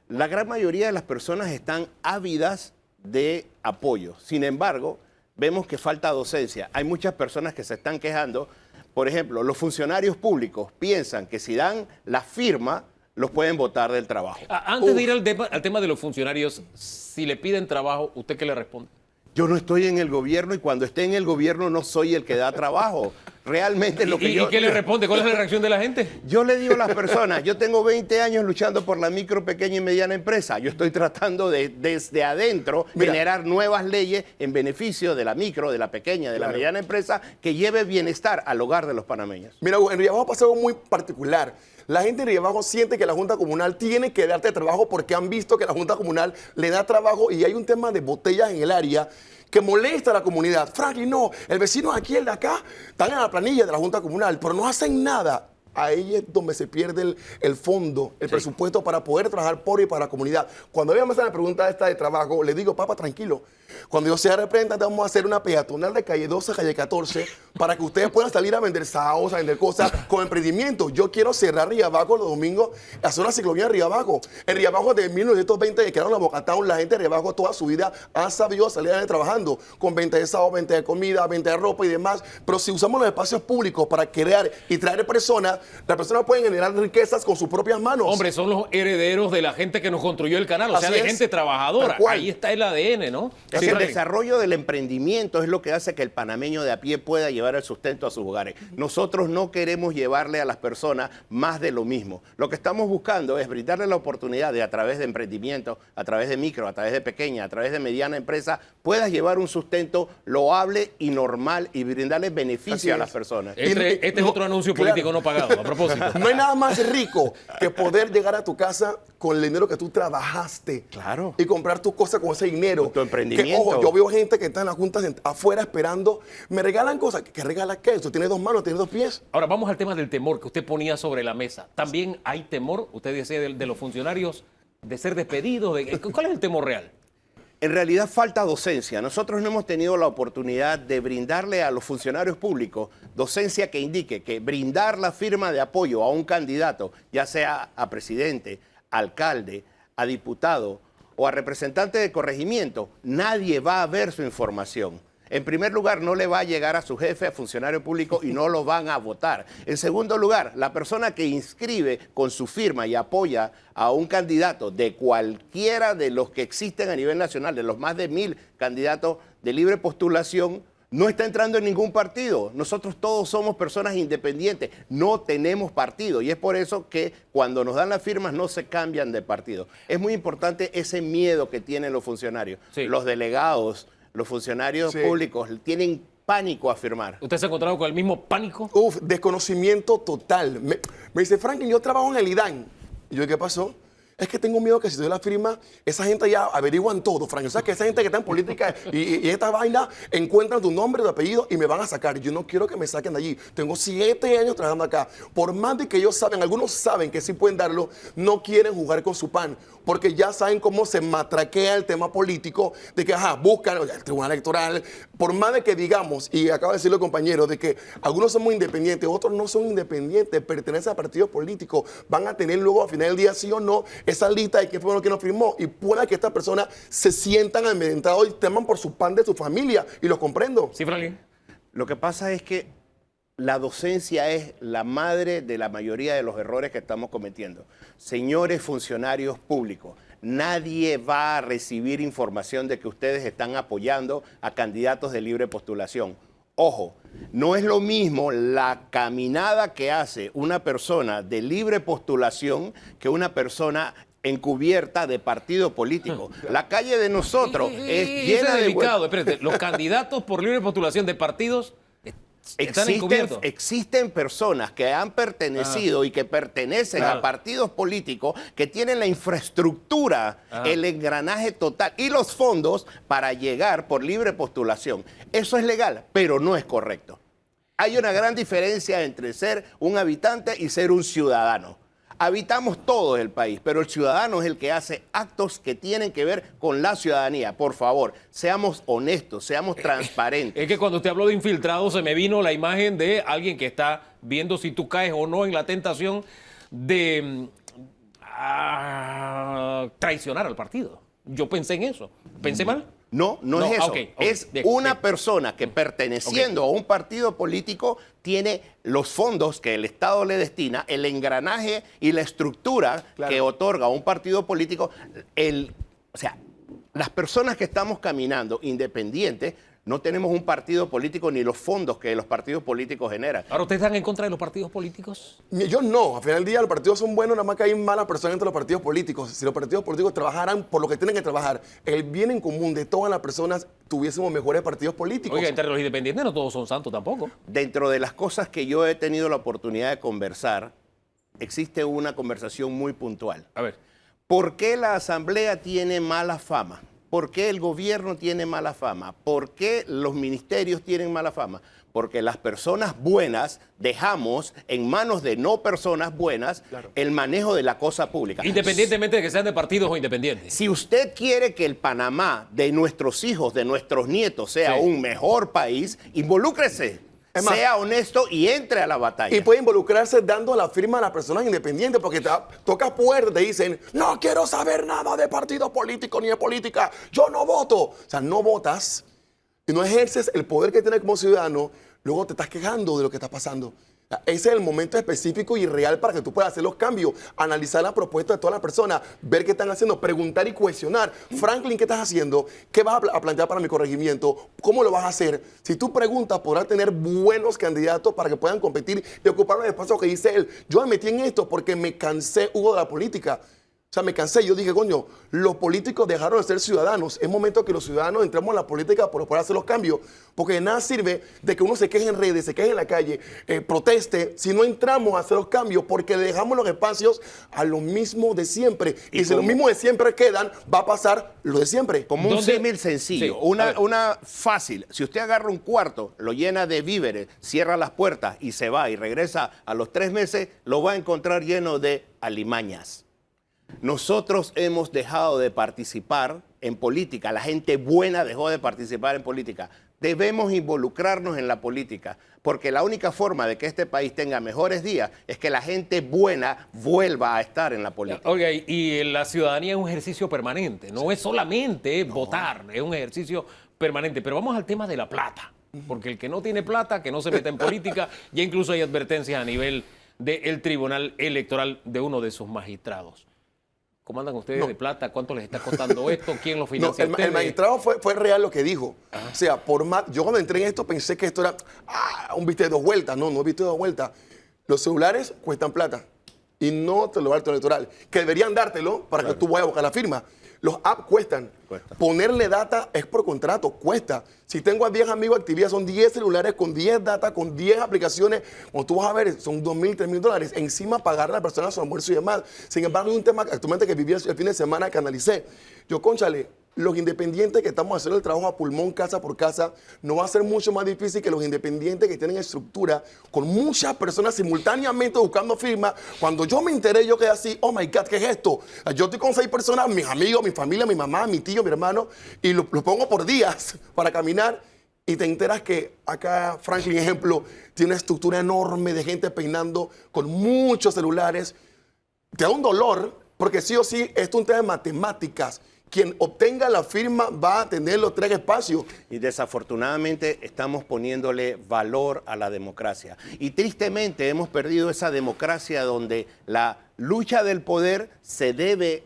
La gran mayoría de las personas están ávidas de apoyo. Sin embargo, vemos que falta docencia. Hay muchas personas que se están quejando. Por ejemplo, los funcionarios públicos piensan que si dan la firma, los pueden botar del trabajo. Antes de ir al tema de los funcionarios, si le piden trabajo, ¿usted qué le responde? Yo no estoy en el gobierno y cuando esté en el gobierno no soy el que da trabajo. Realmente lo que ¿Y qué le responde? ¿Cuál es la reacción de la gente? Yo le digo a las personas, yo tengo 20 años luchando por la micro, pequeña y mediana empresa. Yo estoy tratando de, desde adentro, generar nuevas leyes en beneficio de la micro, de la pequeña, de la mediana empresa, que lleve bienestar al hogar de los panameños. Mira, en Riabajo pasa algo muy particular. La gente de Riabajo siente que la Junta Comunal tiene que darte trabajo porque han visto que la Junta Comunal le da trabajo y hay un tema de botellas en el área que molesta a la comunidad. Franklin, no, el vecino aquí, el de acá, están en la planilla de la Junta Comunal, pero no hacen nada. Ahí es donde se pierde el fondo, el presupuesto para poder trabajar por y para la comunidad. Cuando a mí me hacen la pregunta esta de trabajo, le digo, papá, tranquilo. Cuando yo sea representante, vamos a hacer una peatonal de calle 12 a calle 14 para que ustedes puedan salir a vender saos, a vender cosas con emprendimiento. Yo quiero cerrar Riabago los domingos, hacer una ciclovía en Riabago. En Riabago, desde 1920, que crearon la Bocatown, la gente de Riabago toda su vida ha sabido salir trabajando con venta de saos, venta de comida, venta de ropa y demás. Pero si usamos los espacios públicos para crear y traer personas, Las personas pueden generar riquezas con sus propias manos. Hombre, son los herederos de la gente que nos construyó el canal, o sea, Así de es. gente trabajadora. Tal cual. Ahí está el ADN, ¿no? Es Sí, que el Franklin. desarrollo del emprendimiento es lo que hace que el panameño de a pie pueda llevar el sustento a sus hogares. Nosotros no queremos llevarle a las personas más de lo mismo. Lo que estamos buscando es brindarle la oportunidad de, a través de emprendimiento, a través de micro, a través de pequeña, a través de mediana empresa, puedas llevar un sustento loable y normal y brindarle Así beneficio a es. las personas. Este es no, otro anuncio claro. político no pagado, a propósito. No hay nada más rico que poder llegar a tu casa con el dinero que tú trabajaste. Claro. Y comprar tus cosas con ese dinero. Con tu emprendimiento. Que, ojo, yo veo gente que está en la junta afuera esperando. Me regalan cosas. ¿Qué regalas qué? Tú tienes 2 manos, tienes 2 pies. Ahora vamos al tema del temor que usted ponía sobre la mesa. También hay temor, usted decía, de los funcionarios de ser despedidos. ¿Cuál es el temor real? En realidad falta docencia. Nosotros no hemos tenido la oportunidad de brindarle a los funcionarios públicos docencia que indique que brindar la firma de apoyo a un candidato, ya sea a presidente, alcalde, a diputado o a representante de corregimiento, nadie va a ver su información. En primer lugar, no le va a llegar a su jefe, a funcionario público, y no lo van a votar. En segundo lugar, la persona que inscribe con su firma y apoya a un candidato de cualquiera de los que existen a nivel nacional, de los más de 1000 candidatos de libre postulación, no está entrando en ningún partido. Nosotros todos somos personas independientes, no tenemos partido. Y es por eso que cuando nos dan las firmas no se cambian de partido. Es muy importante ese miedo que tienen los funcionarios. Sí. Los delegados, los funcionarios Sí. públicos tienen pánico a firmar. ¿Usted se ha encontrado con el mismo pánico? Desconocimiento total. Me dice, Franklin, yo trabajo en el IDAN. Y yo, ¿qué pasó? Es que tengo miedo que si doy la firma, esa gente ya averiguan todo, Franklin. O sea, que esa gente que está en política y esta vaina encuentran tu nombre, tu apellido y me van a sacar. Yo no quiero que me saquen de allí. Tengo 7 años trabajando acá. Por más de que ellos saben, algunos saben que sí pueden darlo, no quieren jugar con su pan. Porque ya saben cómo se matraquea el tema político, de que, buscan el Tribunal Electoral. Por más de que digamos, y acaba de decirlo el compañero, de que algunos somos independientes, otros no son independientes, pertenecen a partidos políticos. Van a tener luego, al final del día, sí o no, esa lista de quién fue lo que nos firmó. Y pueda que estas personas se sientan amedrentados y teman por su pan de su familia. Y los comprendo. Sí, Franklin. Lo que pasa es que la docencia es la madre de la mayoría de los errores que estamos cometiendo. Señores funcionarios públicos, nadie va a recibir información de que ustedes están apoyando a candidatos de libre postulación. Ojo, no es lo mismo la caminada que hace una persona de libre postulación que una persona encubierta de partido político. La calle de nosotros es llena de... delicado. Espérate, los candidatos por libre postulación de partidos están encubiertos. Existen personas que han pertenecido y que pertenecen Claro. a partidos políticos que tienen la infraestructura, el engranaje total y los fondos para llegar por libre postulación. Eso es legal, pero no es correcto. Hay una gran diferencia entre ser un habitante y ser un ciudadano. Habitamos todo el país, pero el ciudadano es el que hace actos que tienen que ver con la ciudadanía. Por favor, seamos honestos, seamos transparentes. Es que cuando usted habló de infiltrados se me vino la imagen de alguien que está viendo si tú caes o no en la tentación de traicionar al partido. Yo pensé en eso. ¿Pensé mal? No, no No, es eso. ok, Es bien, una bien. persona que perteneciendo a un partido político tiene los fondos que el Estado le destina, el engranaje y la estructura Claro. que otorga a un partido político. O sea, las personas que estamos caminando independientes no tenemos un partido político ni los fondos que los partidos políticos generan. Ahora, ¿ustedes están en contra de los partidos políticos? Yo no, al final del día los partidos son buenos, nada más que hay malas personas entre los partidos políticos. Si los partidos políticos trabajaran por lo que tienen que trabajar, el bien en común de todas las personas, tuviésemos mejores partidos políticos. Oiga, entre los independientes no todos son santos tampoco. Dentro de las cosas que yo he tenido la oportunidad de conversar, existe una conversación muy puntual. A ver. ¿Por qué la Asamblea tiene mala fama? ¿Por qué el gobierno tiene mala fama? ¿Por qué los ministerios tienen mala fama? Porque las personas buenas dejamos en manos de no personas buenas el manejo de la cosa pública. Independientemente de que sean de partidos o independientes. Si usted quiere que el Panamá de nuestros hijos, de nuestros nietos, sea Sí. un mejor país, involúcrese, Es más, sea honesto y entre a la batalla. Y puede involucrarse dando la firma a las personas independientes, porque toca puertas, te dicen, no quiero saber nada de partido político ni de política, yo no voto. O sea, no votas y no ejerces el poder que tienes como ciudadano, luego te estás quejando de lo que está pasando. Ese es el momento específico y real para que tú puedas hacer los cambios, analizar la propuesta de todas las personas, ver qué están haciendo, preguntar y cuestionar. Franklin, ¿qué estás haciendo? ¿Qué vas a plantear para mi corregimiento? ¿Cómo lo vas a hacer? Si tú preguntas, podrás tener buenos candidatos para que puedan competir y ocupar los espacios que dice él. Yo me metí en esto porque me cansé, Hugo, de la política. O sea, me cansé. Yo dije, coño, los políticos dejaron de ser ciudadanos. Es momento que los ciudadanos entremos en la política para poder hacer los cambios. Porque de nada sirve de que uno se queje en redes, se queje en la calle, proteste, si no entramos a hacer los cambios, porque le dejamos los espacios a lo mismo de siempre. Y si los mismos de siempre quedan, va a pasar lo de siempre. Como un ¿Dónde? símil sencillo, Sí, una fácil. Si usted agarra un cuarto, lo llena de víveres, cierra las puertas y se va y regresa a los 3 meses, lo va a encontrar lleno de alimañas. Nosotros hemos dejado de participar en política. La gente buena dejó de participar en política. Debemos involucrarnos en la política, porque la única forma de que este país tenga mejores días es que la gente buena vuelva a estar en la política. Oiga, y la ciudadanía es un ejercicio permanente, no es solamente votar, es un ejercicio permanente. Pero vamos al tema de la plata, porque el que no tiene plata, que no se meta en política, ya incluso hay advertencias a nivel del Tribunal Electoral de uno de sus magistrados. ¿Cómo andan ustedes de plata? ¿Cuánto les está costando esto? ¿Quién lo financia? El magistrado fue real lo que dijo. O sea, yo cuando entré en esto pensé que esto era un viste de 2 vueltas. No es viste de 2 vueltas. Los celulares cuestan plata y no te lo da el electoral. Que deberían dártelo para que tú vayas a buscar la firma. Los apps cuestan. Ponerle data es por contrato, cuesta. Si tengo a 10 amigos de actividad, son 10 celulares con 10 data, con 10 aplicaciones. Cuando tú vas a ver, son $2,000, $3,000. Encima pagarle a la persona su almuerzo y demás. Sin embargo, hay un tema actualmente que viví el fin de semana que analicé. Yo, cónchale, los independientes que estamos haciendo el trabajo a pulmón, casa por casa, no va a ser mucho más difícil que los independientes que tienen estructura con muchas personas simultáneamente buscando firmas. Cuando yo me enteré, yo quedé así, oh my God, ¿qué es esto? Yo estoy con 6 personas, mis amigos, mi familia, mi mamá, mi tío, mi hermano, y lo pongo por días para caminar. Y te enteras que acá, Franklin, ejemplo, tiene una estructura enorme de gente peinando con muchos celulares. Te da un dolor, porque sí o sí, esto es un tema de matemáticas. Quien obtenga la firma va a tener los 3 espacios. Y desafortunadamente estamos poniéndole valor a la democracia. Y tristemente hemos perdido esa democracia donde la lucha del poder se debe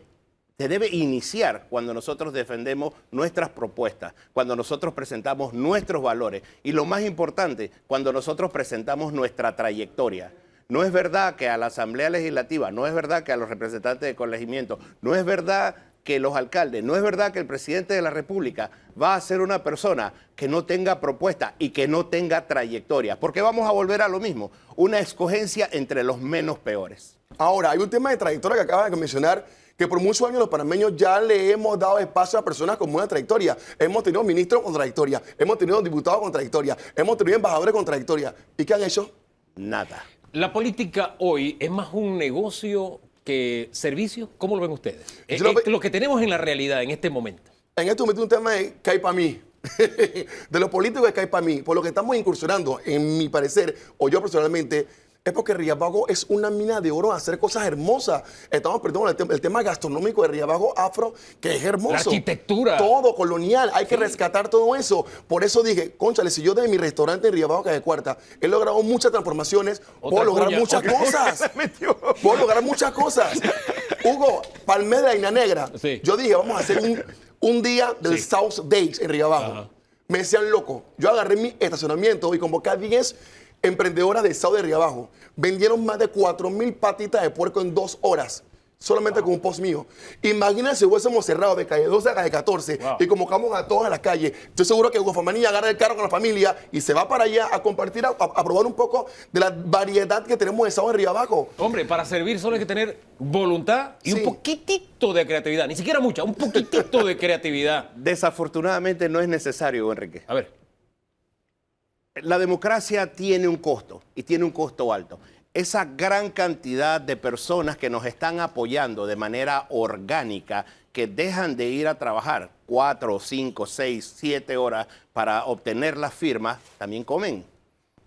iniciar cuando nosotros defendemos nuestras propuestas, cuando nosotros presentamos nuestros valores y lo más importante, cuando nosotros presentamos nuestra trayectoria. No es verdad que a la Asamblea Legislativa, no es verdad que a los representantes de corregimiento, no es verdad que los alcaldes, no es verdad que el presidente de la República va a ser una persona que no tenga propuesta y que no tenga trayectoria, porque vamos a volver a lo mismo, una escogencia entre los menos peores. Ahora, hay un tema de trayectoria que acabas de mencionar, que por muchos años los panameños ya le hemos dado espacio a personas con buena trayectoria. Hemos tenido ministros con trayectoria, hemos tenido diputados con trayectoria, hemos tenido embajadores con trayectoria. ¿Y qué han hecho? Nada. La política hoy es más un negocio que servicio. ¿Cómo lo ven ustedes? Lo que tenemos en la realidad en este momento. En este momento un tema de que hay para mí. De los políticos que hay para mí. Por lo que estamos incursionando, en mi parecer, o yo personalmente, es porque Riabajo es una mina de oro a hacer cosas hermosas. Estamos perdiendo el tema gastronómico de Riabajo Afro, que es hermoso. La arquitectura. Todo colonial. Hay que rescatar todo eso. Por eso dije, cónchale, si yo de mi restaurante en Riabajo, Calle Cuarta, he logrado muchas transformaciones, puedo lograr muchas cosas. Puedo lograr muchas cosas. Hugo, Palmé de la Ina Negra. Sí. Yo dije, vamos a hacer un día del South Days en Riabajo. Me decían loco. Yo agarré mi estacionamiento y convoqué a 10 emprendedoras del Estado de Riabajo. Vendieron más de 4,000 patitas de puerco en 2 horas. Solamente con un post mío. Imagínense si hubiésemos cerrado de calle 12 a calle 14 y convocamos a todos a la calle. Estoy seguro que Hugo Famanía agarra el carro con la familia y se va para allá a compartir, a probar un poco de la variedad que tenemos de Estado de Riabajo. Hombre, para servir solo hay que tener voluntad y un poquitito de creatividad. Ni siquiera mucha, un poquitito de creatividad. Desafortunadamente no es necesario, Enrique. A ver. La democracia tiene un costo y tiene un costo alto. Esa gran cantidad de personas que nos están apoyando de manera orgánica, que dejan de ir a trabajar 4, 5, 6, 7 horas para obtener las firmas, también comen.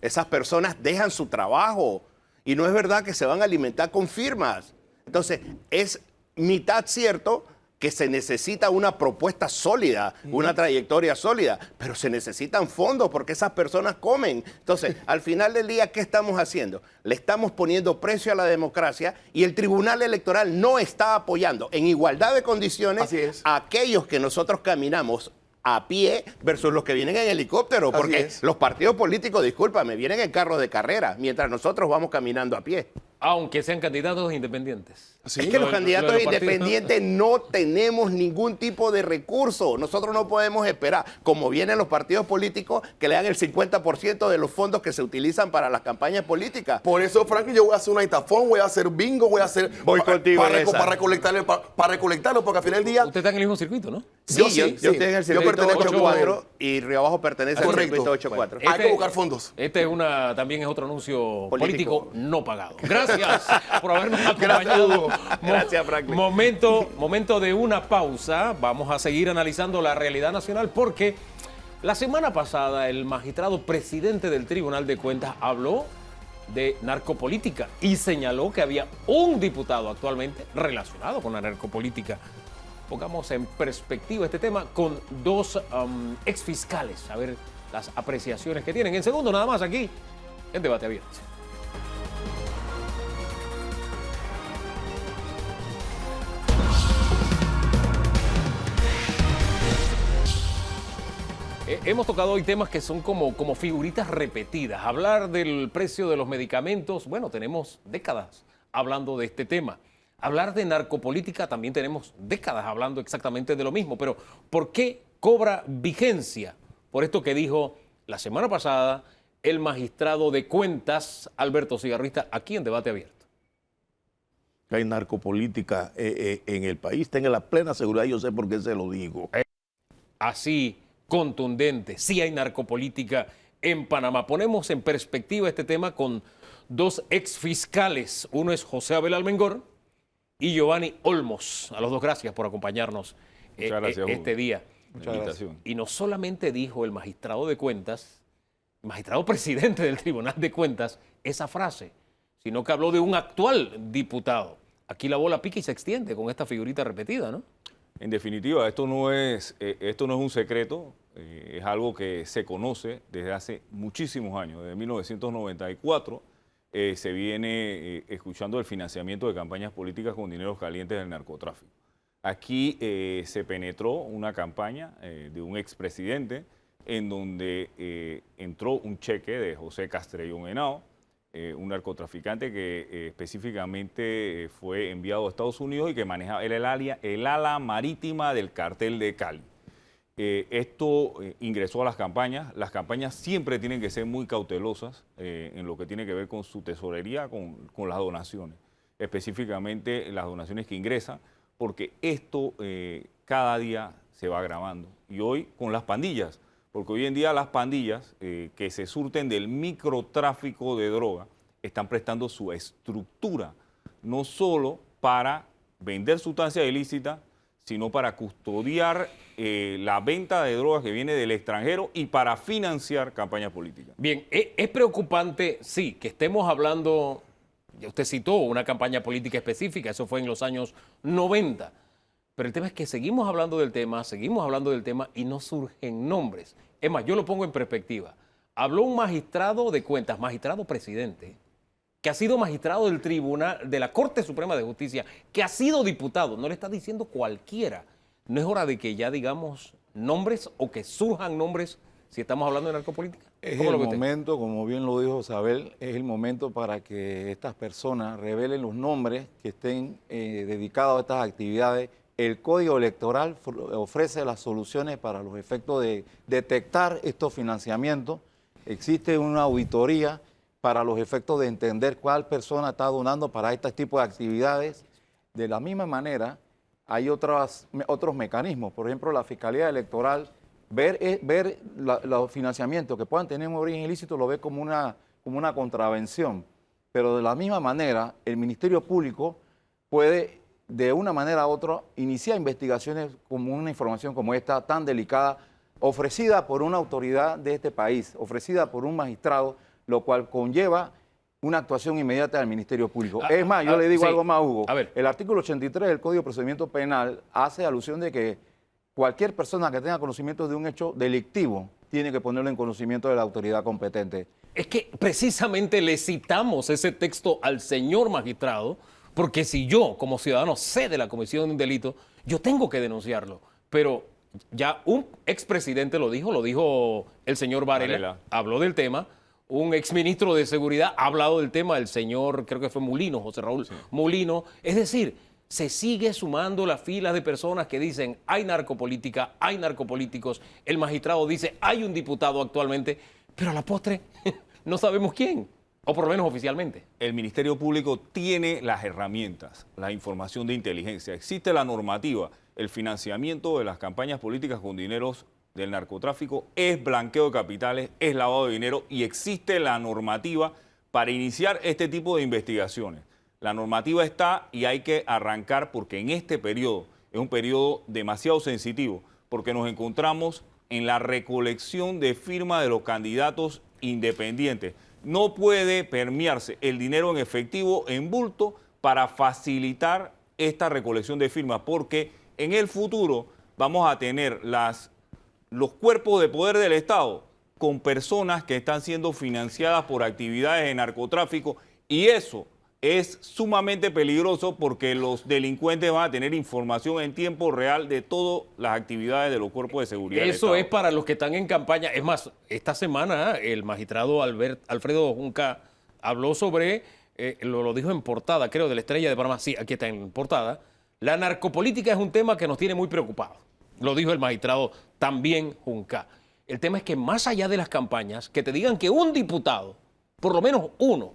Esas personas dejan su trabajo y no es verdad que se van a alimentar con firmas. Entonces, es mitad cierto, que se necesita una propuesta sólida, una trayectoria sólida, pero se necesitan fondos porque esas personas comen. Entonces, al final del día, ¿qué estamos haciendo? Le estamos poniendo precio a la democracia y el Tribunal Electoral no está apoyando en igualdad de condiciones a aquellos que nosotros caminamos a pie versus los que vienen en helicóptero, porque los partidos políticos, discúlpame, vienen en carros de carrera, mientras nosotros vamos caminando a pie. Aunque sean candidatos independientes. Es que los candidatos independientes no tenemos ningún tipo de recurso. Nosotros no podemos esperar, como vienen los partidos políticos, que le dan el 50% de los fondos que se utilizan para las campañas políticas. Por eso, Frankie, yo voy a hacer un aitafón, voy a hacer bingo, voy a hacer... Voy contigo para recolectarlo, porque al final del día... Usted está en el mismo circuito, ¿no? Sí, yo estoy en el circuito 8-4 y Río Abajo pertenece al circuito 8-4. Hay que buscar fondos. También es otro anuncio político no pagado. Gracias por habernos acompañado. Gracias, Franklin. Momento de una pausa. Vamos a seguir analizando la realidad nacional porque la semana pasada el magistrado presidente del Tribunal de Cuentas habló de narcopolítica y señaló que había un diputado actualmente relacionado con la narcopolítica. Pongamos en perspectiva este tema con dos exfiscales, a ver las apreciaciones que tienen. En segundo, nada más aquí, en Debate Abierto. Hemos tocado hoy temas que son como figuritas repetidas. Hablar del precio de los medicamentos, bueno, tenemos décadas hablando de este tema. Hablar de narcopolítica también tenemos décadas hablando exactamente de lo mismo. Pero ¿por qué cobra vigencia? Por esto que dijo la semana pasada el magistrado de Cuentas, Alberto Cigarrista, aquí en Debate Abierto. Hay narcopolítica en el país, tenga la plena seguridad, yo sé por qué se lo digo. Así, contundente, sí hay narcopolítica en Panamá. Ponemos en perspectiva este tema con dos exfiscales. Uno es José Abel Almengor y Giovanni Olmos. A los dos gracias por acompañarnos este día. Muchas gracias. Y no solamente dijo el magistrado de Cuentas, el magistrado presidente del Tribunal de Cuentas, esa frase, sino que habló de un actual diputado. Aquí la bola pica y se extiende con esta figurita repetida, ¿no? En definitiva, esto no es un secreto, es algo que se conoce desde hace muchísimos años. Desde 1994 se viene escuchando el financiamiento de campañas políticas con dineros calientes del narcotráfico. Aquí se penetró una campaña de un expresidente en donde entró un cheque de José Castrellón Henao, un narcotraficante que específicamente fue enviado a Estados Unidos y que manejaba el ala marítima del cartel de Cali. Esto ingresó a las campañas. Las campañas siempre tienen que ser muy cautelosas en lo que tiene que ver con su tesorería, con las donaciones, específicamente las donaciones que ingresan, porque esto cada día se va agravando. Y hoy con las pandillas, porque hoy en día las pandillas que se surten del microtráfico de droga están prestando su estructura, no solo para vender sustancias ilícitas, sino para custodiar la venta de drogas que viene del extranjero y para financiar campañas políticas. Bien, es preocupante, sí, que estemos hablando, ya usted citó una campaña política específica, eso fue en los años 90, pero el tema es que seguimos hablando del tema y no surgen nombres. Es más, yo lo pongo en perspectiva. Habló un magistrado de Cuentas, magistrado presidente, que ha sido magistrado del Tribunal, de la Corte Suprema de Justicia, que ha sido diputado, no le está diciendo cualquiera. ¿No es hora de que ya digamos nombres o que surjan nombres si estamos hablando de narcopolítica? Es el momento, como bien lo dijo Isabel, es el momento para que estas personas revelen los nombres que estén dedicados a estas actividades. El Código Electoral ofrece las soluciones para los efectos de detectar estos financiamientos. Existe una auditoría para los efectos de entender cuál persona está donando para este tipo de actividades. De la misma manera, hay otros mecanismos. Por ejemplo, la Fiscalía Electoral, ver los financiamientos que puedan tener un origen ilícito lo ve como una contravención. Pero de la misma manera, el Ministerio Público puede, de una manera u otra, iniciar investigaciones como una información como esta, tan delicada, ofrecida por una autoridad de este país, ofrecida por un magistrado, lo cual conlleva una actuación inmediata del Ministerio Público. Es más, yo le digo sí. algo más, Hugo. A ver. El artículo 83 del Código de Procedimiento Penal hace alusión de que cualquier persona que tenga conocimiento de un hecho delictivo tiene que ponerlo en conocimiento de la autoridad competente. Es que precisamente le citamos ese texto al señor magistrado, porque si yo, como ciudadano, sé de la comisión de un delito, yo tengo que denunciarlo. Pero ya un expresidente lo dijo el señor Varela, habló del tema, un exministro de Seguridad ha hablado del tema, el señor, creo que fue Mulino, José Raúl Mulino. Es decir, se sigue sumando las filas de personas que dicen hay narcopolítica, hay narcopolíticos. El magistrado dice hay un diputado actualmente, pero a la postre no sabemos quién, o por lo menos oficialmente. El Ministerio Público tiene las herramientas, la información de inteligencia, existe la normativa, el financiamiento de las campañas políticas con dineros del narcotráfico es blanqueo de capitales, es lavado de dinero y existe la normativa para iniciar este tipo de investigaciones. La normativa está y hay que arrancar porque en este periodo es un periodo demasiado sensitivo porque nos encontramos en la recolección de firmas de los candidatos independientes. No puede permearse el dinero en efectivo, en bulto, para facilitar esta recolección de firmas porque en el futuro vamos a tener los cuerpos de poder del Estado con personas que están siendo financiadas por actividades de narcotráfico y eso es sumamente peligroso porque los delincuentes van a tener información en tiempo real de todas las actividades de los cuerpos de seguridad del Eso Estado. es para los que están en campaña. Es más, esta semana el magistrado Alfredo Junca habló sobre, lo dijo en portada, creo, de la Estrella de Panamá. Sí, aquí está en portada. La narcopolítica es un tema que nos tiene muy preocupados. Lo dijo el magistrado también Junca. El tema es que más allá de las campañas, que te digan que un diputado, por lo menos uno,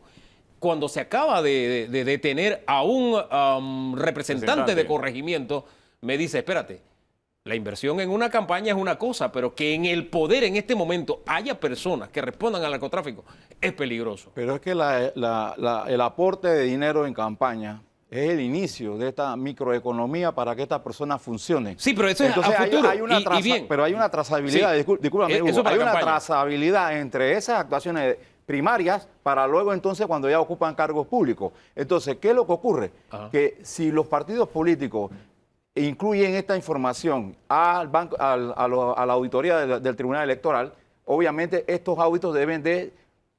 cuando se acaba de detener a un representante de corregimiento, me dice, espérate, la inversión en una campaña es una cosa, pero que en el poder en este momento haya personas que respondan al narcotráfico es peligroso. Pero es que el aporte de dinero en campaña es el inicio de esta microeconomía para que estas personas funcionen. Sí, pero eso entonces, es a futuro. Pero hay una trazabilidad, Sí, discúlpame, Hugo, eso para hay una campaña. trazabilidad entre esas actuaciones primarias para luego entonces cuando ya ocupan cargos públicos. Entonces, ¿qué es lo que ocurre? Que si los partidos políticos incluyen esta información a la auditoría del Tribunal Electoral, obviamente estos auditos deben de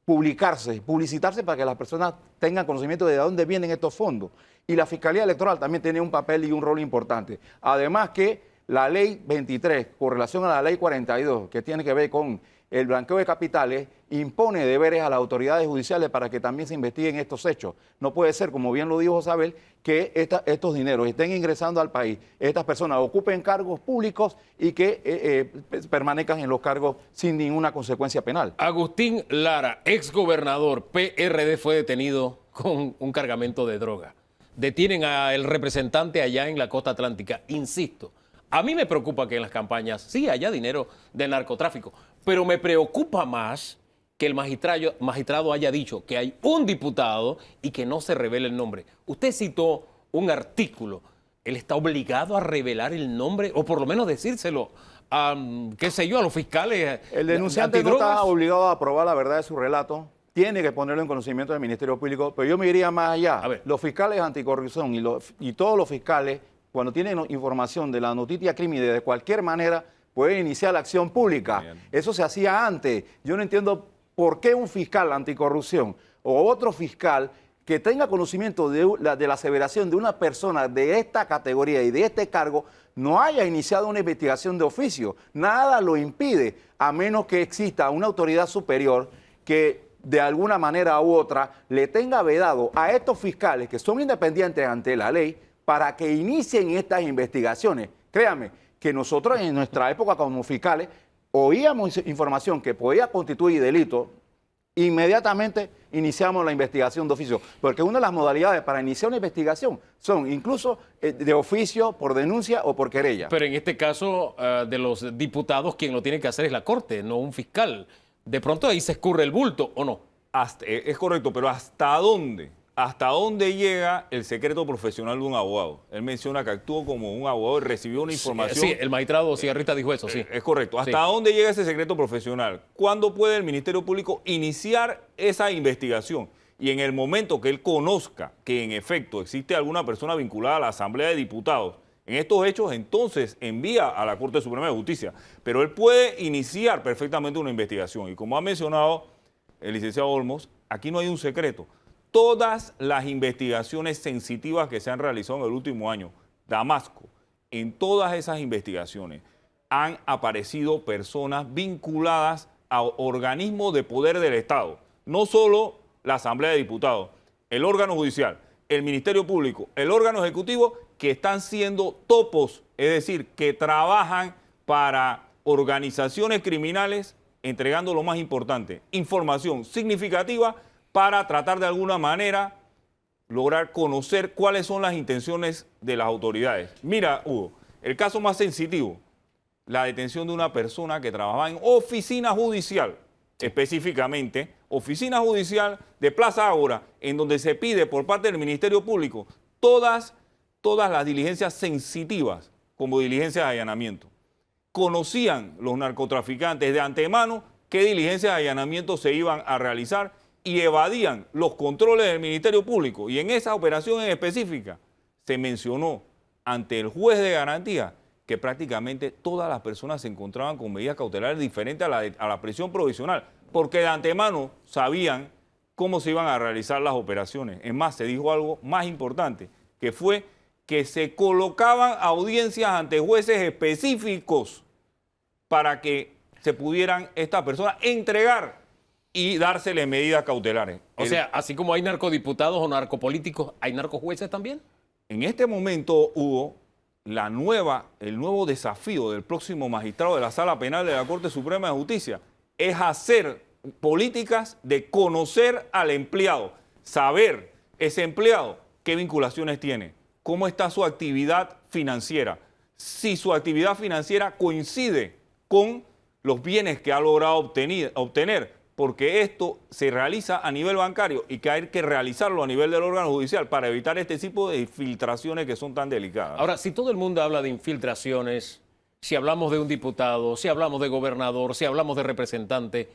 publicitarse para que las personas tengan conocimiento de dónde vienen estos fondos. Y la Fiscalía Electoral también tiene un papel y un rol importante. Además que la Ley 23, con relación a la Ley 42, que tiene que ver con el blanqueo de capitales, impone deberes a las autoridades judiciales para que también se investiguen estos hechos. No puede ser, como bien lo dijo Isabel, que estos dineros estén ingresando al país, estas personas ocupen cargos públicos y que permanezcan en los cargos sin ninguna consecuencia penal. Agustín Lara, exgobernador PRD, fue detenido con un cargamento de droga. Detienen al representante allá en la costa atlántica. Insisto, a mí me preocupa que en las campañas sí haya dinero de narcotráfico, pero me preocupa más que el magistrado haya dicho que hay un diputado y que no se revele el nombre. Usted citó un artículo. ¿Él está obligado a revelar el nombre o por lo menos decírselo a, qué sé yo, a los fiscales? El denunciante no está obligado a probar la verdad de su relato. Tiene que ponerlo en conocimiento del Ministerio Público, pero yo me iría más allá. Los fiscales anticorrupción y todos los fiscales, cuando tienen información de la noticia criminal de cualquier manera, pueden iniciar la acción pública. Bien. Eso se hacía antes. Yo no entiendo por qué un fiscal anticorrupción o otro fiscal que tenga conocimiento de la aseveración de una persona de esta categoría y de este cargo no haya iniciado una investigación de oficio. Nada lo impide, a menos que exista una autoridad superior que de alguna manera u otra le tenga vedado a estos fiscales que son independientes ante la ley para que inicien estas investigaciones. Créame que nosotros en nuestra época como fiscales oíamos información que podía constituir delito, inmediatamente iniciamos la investigación de oficio, porque una de las modalidades para iniciar una investigación son incluso de oficio, por denuncia o por querella. Pero en este caso de los diputados, quien lo tiene que hacer es la Corte, no un fiscal. De pronto ahí se escurre el bulto, ¿o no? Es correcto, pero ¿hasta dónde? ¿Hasta dónde llega el secreto profesional de un abogado? Él menciona que actuó como un abogado y recibió una información. Sí, el magistrado Cigarrita dijo eso, sí. Es correcto. ¿Hasta dónde llega ese secreto profesional? ¿Cuándo puede el Ministerio Público iniciar esa investigación? y en el momento que él conozca que en efecto existe alguna persona vinculada a la Asamblea de Diputados en estos hechos, entonces envía a la Corte Suprema de Justicia. Pero él puede iniciar perfectamente una investigación. Y como ha mencionado el licenciado Olmos, aquí no hay un secreto. Todas las investigaciones sensitivas que se han realizado en el último año, Damasco, en todas esas investigaciones han aparecido personas vinculadas a organismos de poder del Estado. No solo la Asamblea de Diputados, el órgano judicial, el Ministerio Público, el órgano ejecutivo, que están siendo topos, es decir, que trabajan para organizaciones criminales, entregando lo más importante, información significativa para tratar de alguna manera lograr conocer cuáles son las intenciones de las autoridades. Mira, Hugo, el caso más sensitivo, la detención de una persona que trabajaba en oficina judicial, específicamente oficina judicial de Plaza Ágora, en donde se pide por parte del Ministerio Público todas las diligencias sensitivas como diligencias de allanamiento. Conocían los narcotraficantes de antemano qué diligencias de allanamiento se iban a realizar y evadían los controles del Ministerio Público. Y en esa operación en específica se mencionó ante el juez de garantía que prácticamente todas las personas se encontraban con medidas cautelares diferentes a la prisión provisional, porque de antemano sabían cómo se iban a realizar las operaciones. Es más, se dijo algo más importante, que fue que se colocaban audiencias ante jueces específicos para que se pudieran estas personas entregar y dársele medidas cautelares. O sea, así como hay narcodiputados o narcopolíticos, ¿hay narcojueces también? En este momento, Hugo, el nuevo desafío del próximo magistrado de la Sala Penal de la Corte Suprema de Justicia es hacer políticas de conocer al empleado, saber ese empleado qué vinculaciones tiene, cómo está su actividad financiera, si su actividad financiera coincide con los bienes que ha logrado obtener, porque esto se realiza a nivel bancario y que hay que realizarlo a nivel del órgano judicial para evitar este tipo de infiltraciones que son tan delicadas. Ahora, si todo el mundo habla de infiltraciones, si hablamos de un diputado, si hablamos de gobernador, si hablamos de representante,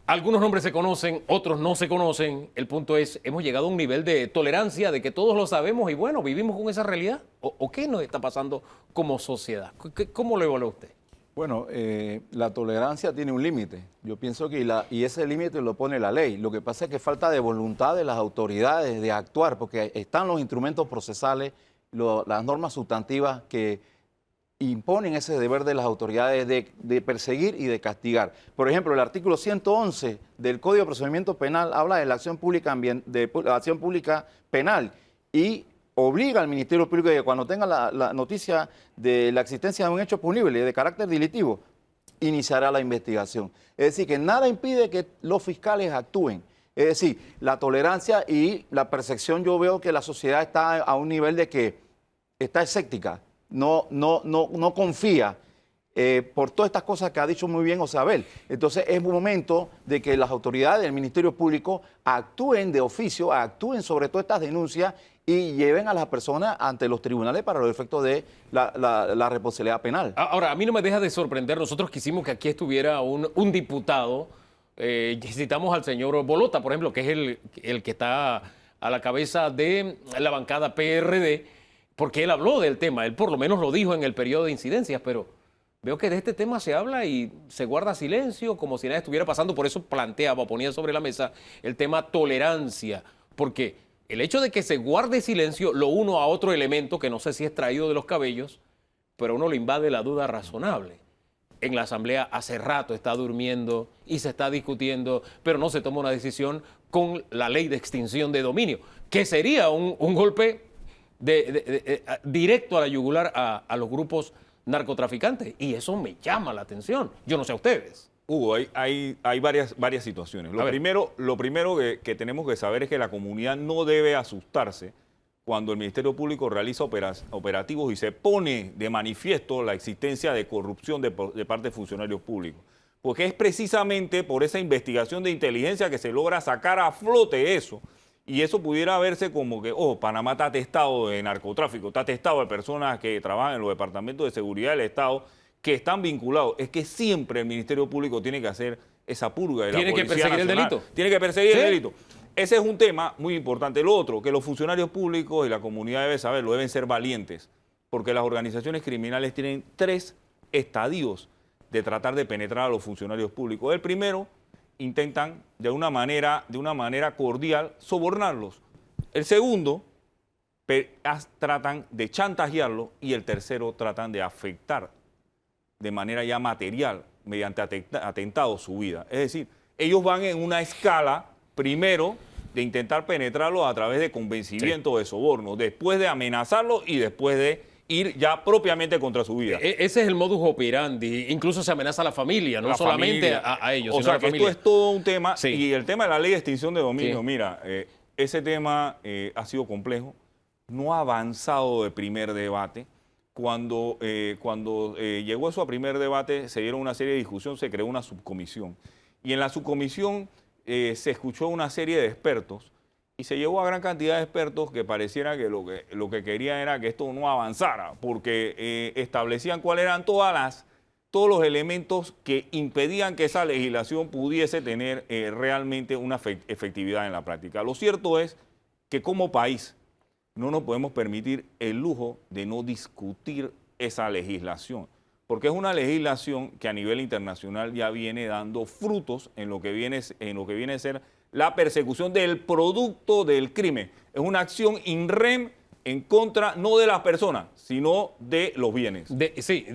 algunos nombres se conocen, otros no se conocen. El punto es, hemos llegado a un nivel de tolerancia de que todos lo sabemos y bueno, vivimos con esa realidad. ¿O qué nos está pasando como sociedad? ¿Cómo lo evalúa usted? Bueno, la tolerancia tiene un límite. Yo pienso que y ese límite lo pone la ley. Lo que pasa es que falta de voluntad de las autoridades de actuar, porque están los instrumentos procesales, las normas sustantivas que imponen ese deber de las autoridades de perseguir y de castigar. Por ejemplo, el artículo 111 del Código de Procedimiento Penal habla de la acción pública, acción pública penal y obliga al Ministerio Público que cuando tenga la noticia de la existencia de un hecho punible de carácter delictivo, iniciará la investigación. Es decir, que nada impide que los fiscales actúen. Es decir, la tolerancia y la percepción, yo veo que la sociedad está a un nivel de que está escéptica, no confía por todas estas cosas que ha dicho muy bien Osabel. Entonces es momento de que las autoridades del Ministerio Público actúen de oficio, actúen sobre todas estas denuncias y lleven a las personas ante los tribunales para los efectos de la responsabilidad penal. Ahora, a mí no me deja de sorprender, nosotros quisimos que aquí estuviera un diputado, citamos al señor Bolota, por ejemplo, que es el que está a la cabeza de la bancada PRD, porque él habló del tema, él por lo menos lo dijo en el periodo de incidencias, pero veo que de este tema se habla y se guarda silencio como si nada estuviera pasando, por eso ponía sobre la mesa el tema tolerancia, porque el hecho de que se guarde silencio lo uno a otro elemento que no sé si es traído de los cabellos, pero uno le invade la duda razonable. En la Asamblea hace rato está durmiendo y se está discutiendo, pero no se toma una decisión con la ley de extinción de dominio, que sería un golpe directo a la yugular a los grupos narcotraficantes. Y eso me llama la atención. Yo no sé a ustedes. Hugo, hay varias situaciones. Lo primero que tenemos que saber es que la comunidad no debe asustarse cuando el Ministerio Público realiza operativos y se pone de manifiesto la existencia de corrupción de parte de funcionarios públicos. Porque es precisamente por esa investigación de inteligencia que se logra sacar a flote eso. Y eso pudiera verse como que, Panamá está atestado de narcotráfico, está atestado de personas que trabajan en los departamentos de seguridad del Estado, que están vinculados. Es que siempre el Ministerio Público tiene que hacer esa purga de la Policía Nacional. Tiene que perseguir el delito. Tiene que perseguir el delito. ese es un tema muy importante. Lo otro, que los funcionarios públicos y la comunidad debe saberlo, deben ser valientes, porque las organizaciones criminales tienen 3 estadios de tratar de penetrar a los funcionarios públicos. El primero, intentan de una manera cordial sobornarlos. El segundo, tratan de chantajearlos, y el tercero, tratan de afectar de manera ya material, mediante atentados, su vida. Es decir, ellos van en una escala, primero, de intentar penetrarlos a través de convencimiento, de soborno, después de amenazarlos y después de ir ya propiamente contra su vida. Ese es el modus operandi. Incluso se amenaza a la familia, no La solamente familia. a ellos, O sino sea, a la que familia. esto es todo un tema. Sí. Y el tema de la ley de extinción de dominio, Sí. mira, ese tema ha sido complejo, no ha avanzado de primer debate. Cuando llegó eso a primer debate, se dieron una serie de discusiones, se creó una subcomisión. Y en la subcomisión se escuchó una serie de expertos y se llevó a gran cantidad de expertos que pareciera que lo que querían era que esto no avanzara, porque establecían cuáles eran todos los elementos que impedían que esa legislación pudiese tener realmente una efectividad en la práctica. Lo cierto es que como país no nos podemos permitir el lujo de no discutir esa legislación, porque es una legislación que a nivel internacional ya viene dando frutos en lo que viene a ser la persecución del producto del crimen. Es una acción in rem en contra no de las personas, sino de los bienes. De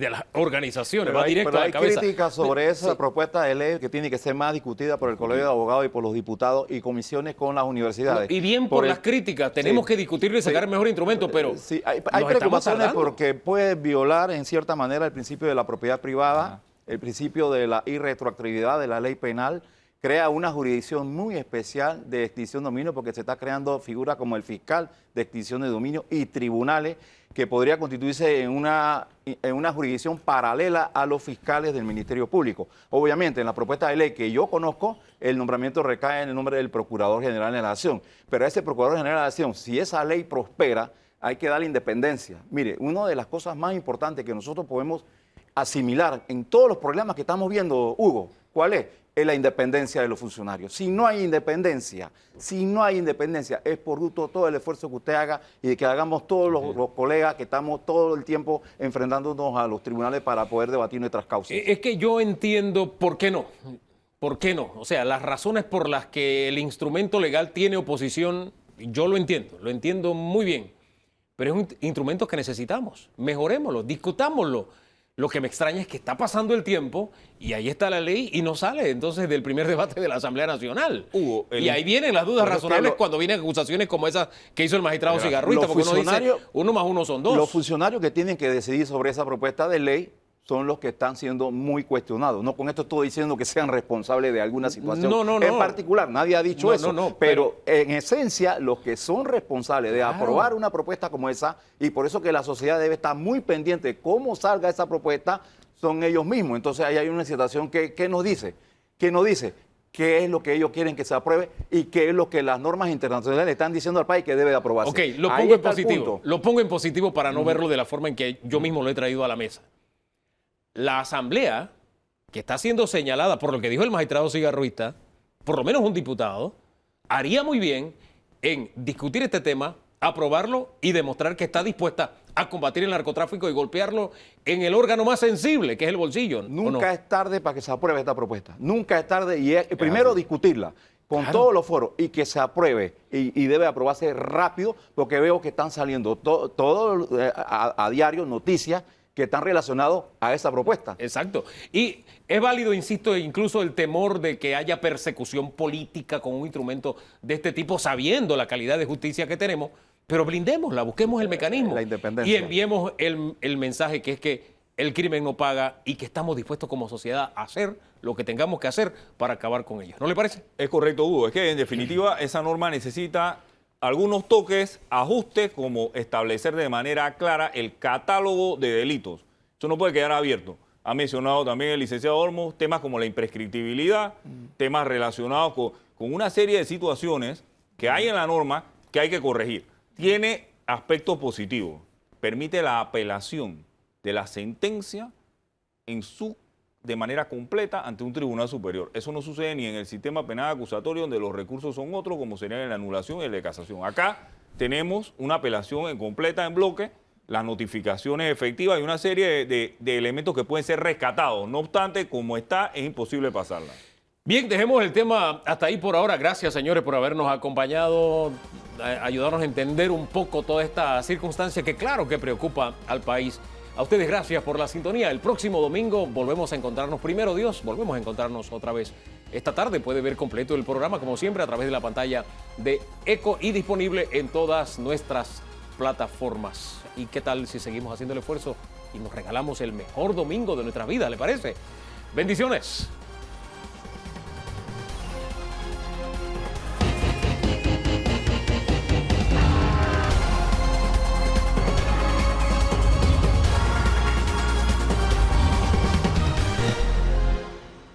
las organizaciones, Pero va hay, directo pero a hay la cabeza. críticas sobre esa Sí. propuesta de ley que tiene que ser más discutida por el Colegio de Abogados y por los diputados y comisiones con las universidades. Y bien por el- las críticas, tenemos Sí. que discutirlo y sacar el mejor instrumento, pero Sí, hay nos estamos preocupaciones tardando. porque puede violar en cierta manera el principio de la propiedad privada, el principio de la irretroactividad de la ley penal, crea una jurisdicción muy especial de extinción de dominio porque se está creando figuras como el fiscal de extinción de dominio y tribunales que podría constituirse en una jurisdicción paralela a los fiscales del Ministerio Público. Obviamente, en la propuesta de ley que yo conozco, el nombramiento recae en el nombre del Procurador General de la Nación. Pero a ese Procurador General de la Nación, si esa ley prospera, hay que darle independencia. Mire, una de las cosas más importantes que nosotros podemos asimilar en todos los problemas que estamos viendo, Hugo, ¿cuál es? Es la independencia de los funcionarios. Si no hay independencia, es producto de todo el esfuerzo que usted haga y de que hagamos todos los colegas que estamos todo el tiempo enfrentándonos a los tribunales para poder debatir nuestras causas. Es que yo entiendo por qué no. ¿Por qué no? O sea, las razones por las que el instrumento legal tiene oposición, yo lo entiendo muy bien. Pero es un instrumento que necesitamos. Mejorémoslo, discutámoslo. Lo que me extraña es que está pasando el tiempo y ahí está la ley y no sale entonces del primer debate de la Asamblea Nacional. Hugo, y ahí vienen las dudas Pero es que razonables cuando vienen acusaciones como esas que hizo el magistrado Cigarruita, los porque uno dice funcionarios- 1 más 1 son 2. Los funcionarios que tienen que decidir sobre esa propuesta de ley son los que están siendo muy cuestionados. No con esto estoy diciendo que sean responsables de alguna situación No. en particular. Nadie ha dicho No, eso. no, pero en esencia, los que son responsables de aprobar una propuesta como esa, y por eso que la sociedad debe estar muy pendiente de cómo salga esa propuesta, son ellos mismos. Entonces ahí hay una situación que nos dice, qué es lo que ellos quieren que se apruebe y qué es lo que las normas internacionales le están diciendo al país que debe de aprobarse. Ok, lo Ahí pongo en está el positivo. punto. Lo pongo en positivo para no verlo de la forma en que yo mismo lo he traído a la mesa. La Asamblea, que está siendo señalada por lo que dijo el magistrado Cigarruita, por lo menos un diputado, haría muy bien en discutir este tema, aprobarlo y demostrar que está dispuesta a combatir el narcotráfico y golpearlo en el órgano más sensible, que es el bolsillo. ¿o no? Nunca es tarde para que se apruebe esta propuesta. Nunca es tarde y es primero discutirla con todos los foros y que se apruebe y debe aprobarse rápido porque veo que están saliendo todo a diario noticias que están relacionados a esa propuesta. Exacto. Y es válido, insisto, incluso el temor de que haya persecución política con un instrumento de este tipo, sabiendo la calidad de justicia que tenemos, pero blindémosla, busquemos el mecanismo. La independencia. Y enviemos el mensaje que es que el crimen no paga y que estamos dispuestos como sociedad a hacer lo que tengamos que hacer para acabar con ellos. ¿No le parece? Es correcto, Hugo. Es que en definitiva esa norma necesita algunos toques, ajustes, como establecer de manera clara el catálogo de delitos. Eso no puede quedar abierto. Ha mencionado también el licenciado Olmos temas como la imprescriptibilidad, temas relacionados con una serie de situaciones que hay en la norma que hay que corregir. Tiene aspectos positivos. Permite la apelación de la sentencia en su de manera completa ante un tribunal superior. Eso no sucede ni en el sistema penal acusatorio, donde los recursos son otros, como serían en la anulación y el de casación. Acá tenemos una apelación completa en bloque, las notificaciones efectivas y una serie de elementos que pueden ser rescatados. No obstante, como está, es imposible pasarla. Bien, dejemos el tema hasta ahí por ahora. Gracias, señores, por habernos acompañado, ayudarnos a entender un poco toda esta circunstancia que claro que preocupa al país. A ustedes gracias por la sintonía. El próximo domingo volvemos a encontrarnos, primero Dios, volvemos a encontrarnos otra vez. Esta tarde puede ver completo el programa, como siempre, a través de la pantalla de ECO y disponible en todas nuestras plataformas. ¿Y qué tal si seguimos haciendo el esfuerzo y nos regalamos el mejor domingo de nuestra vida, le parece? Bendiciones.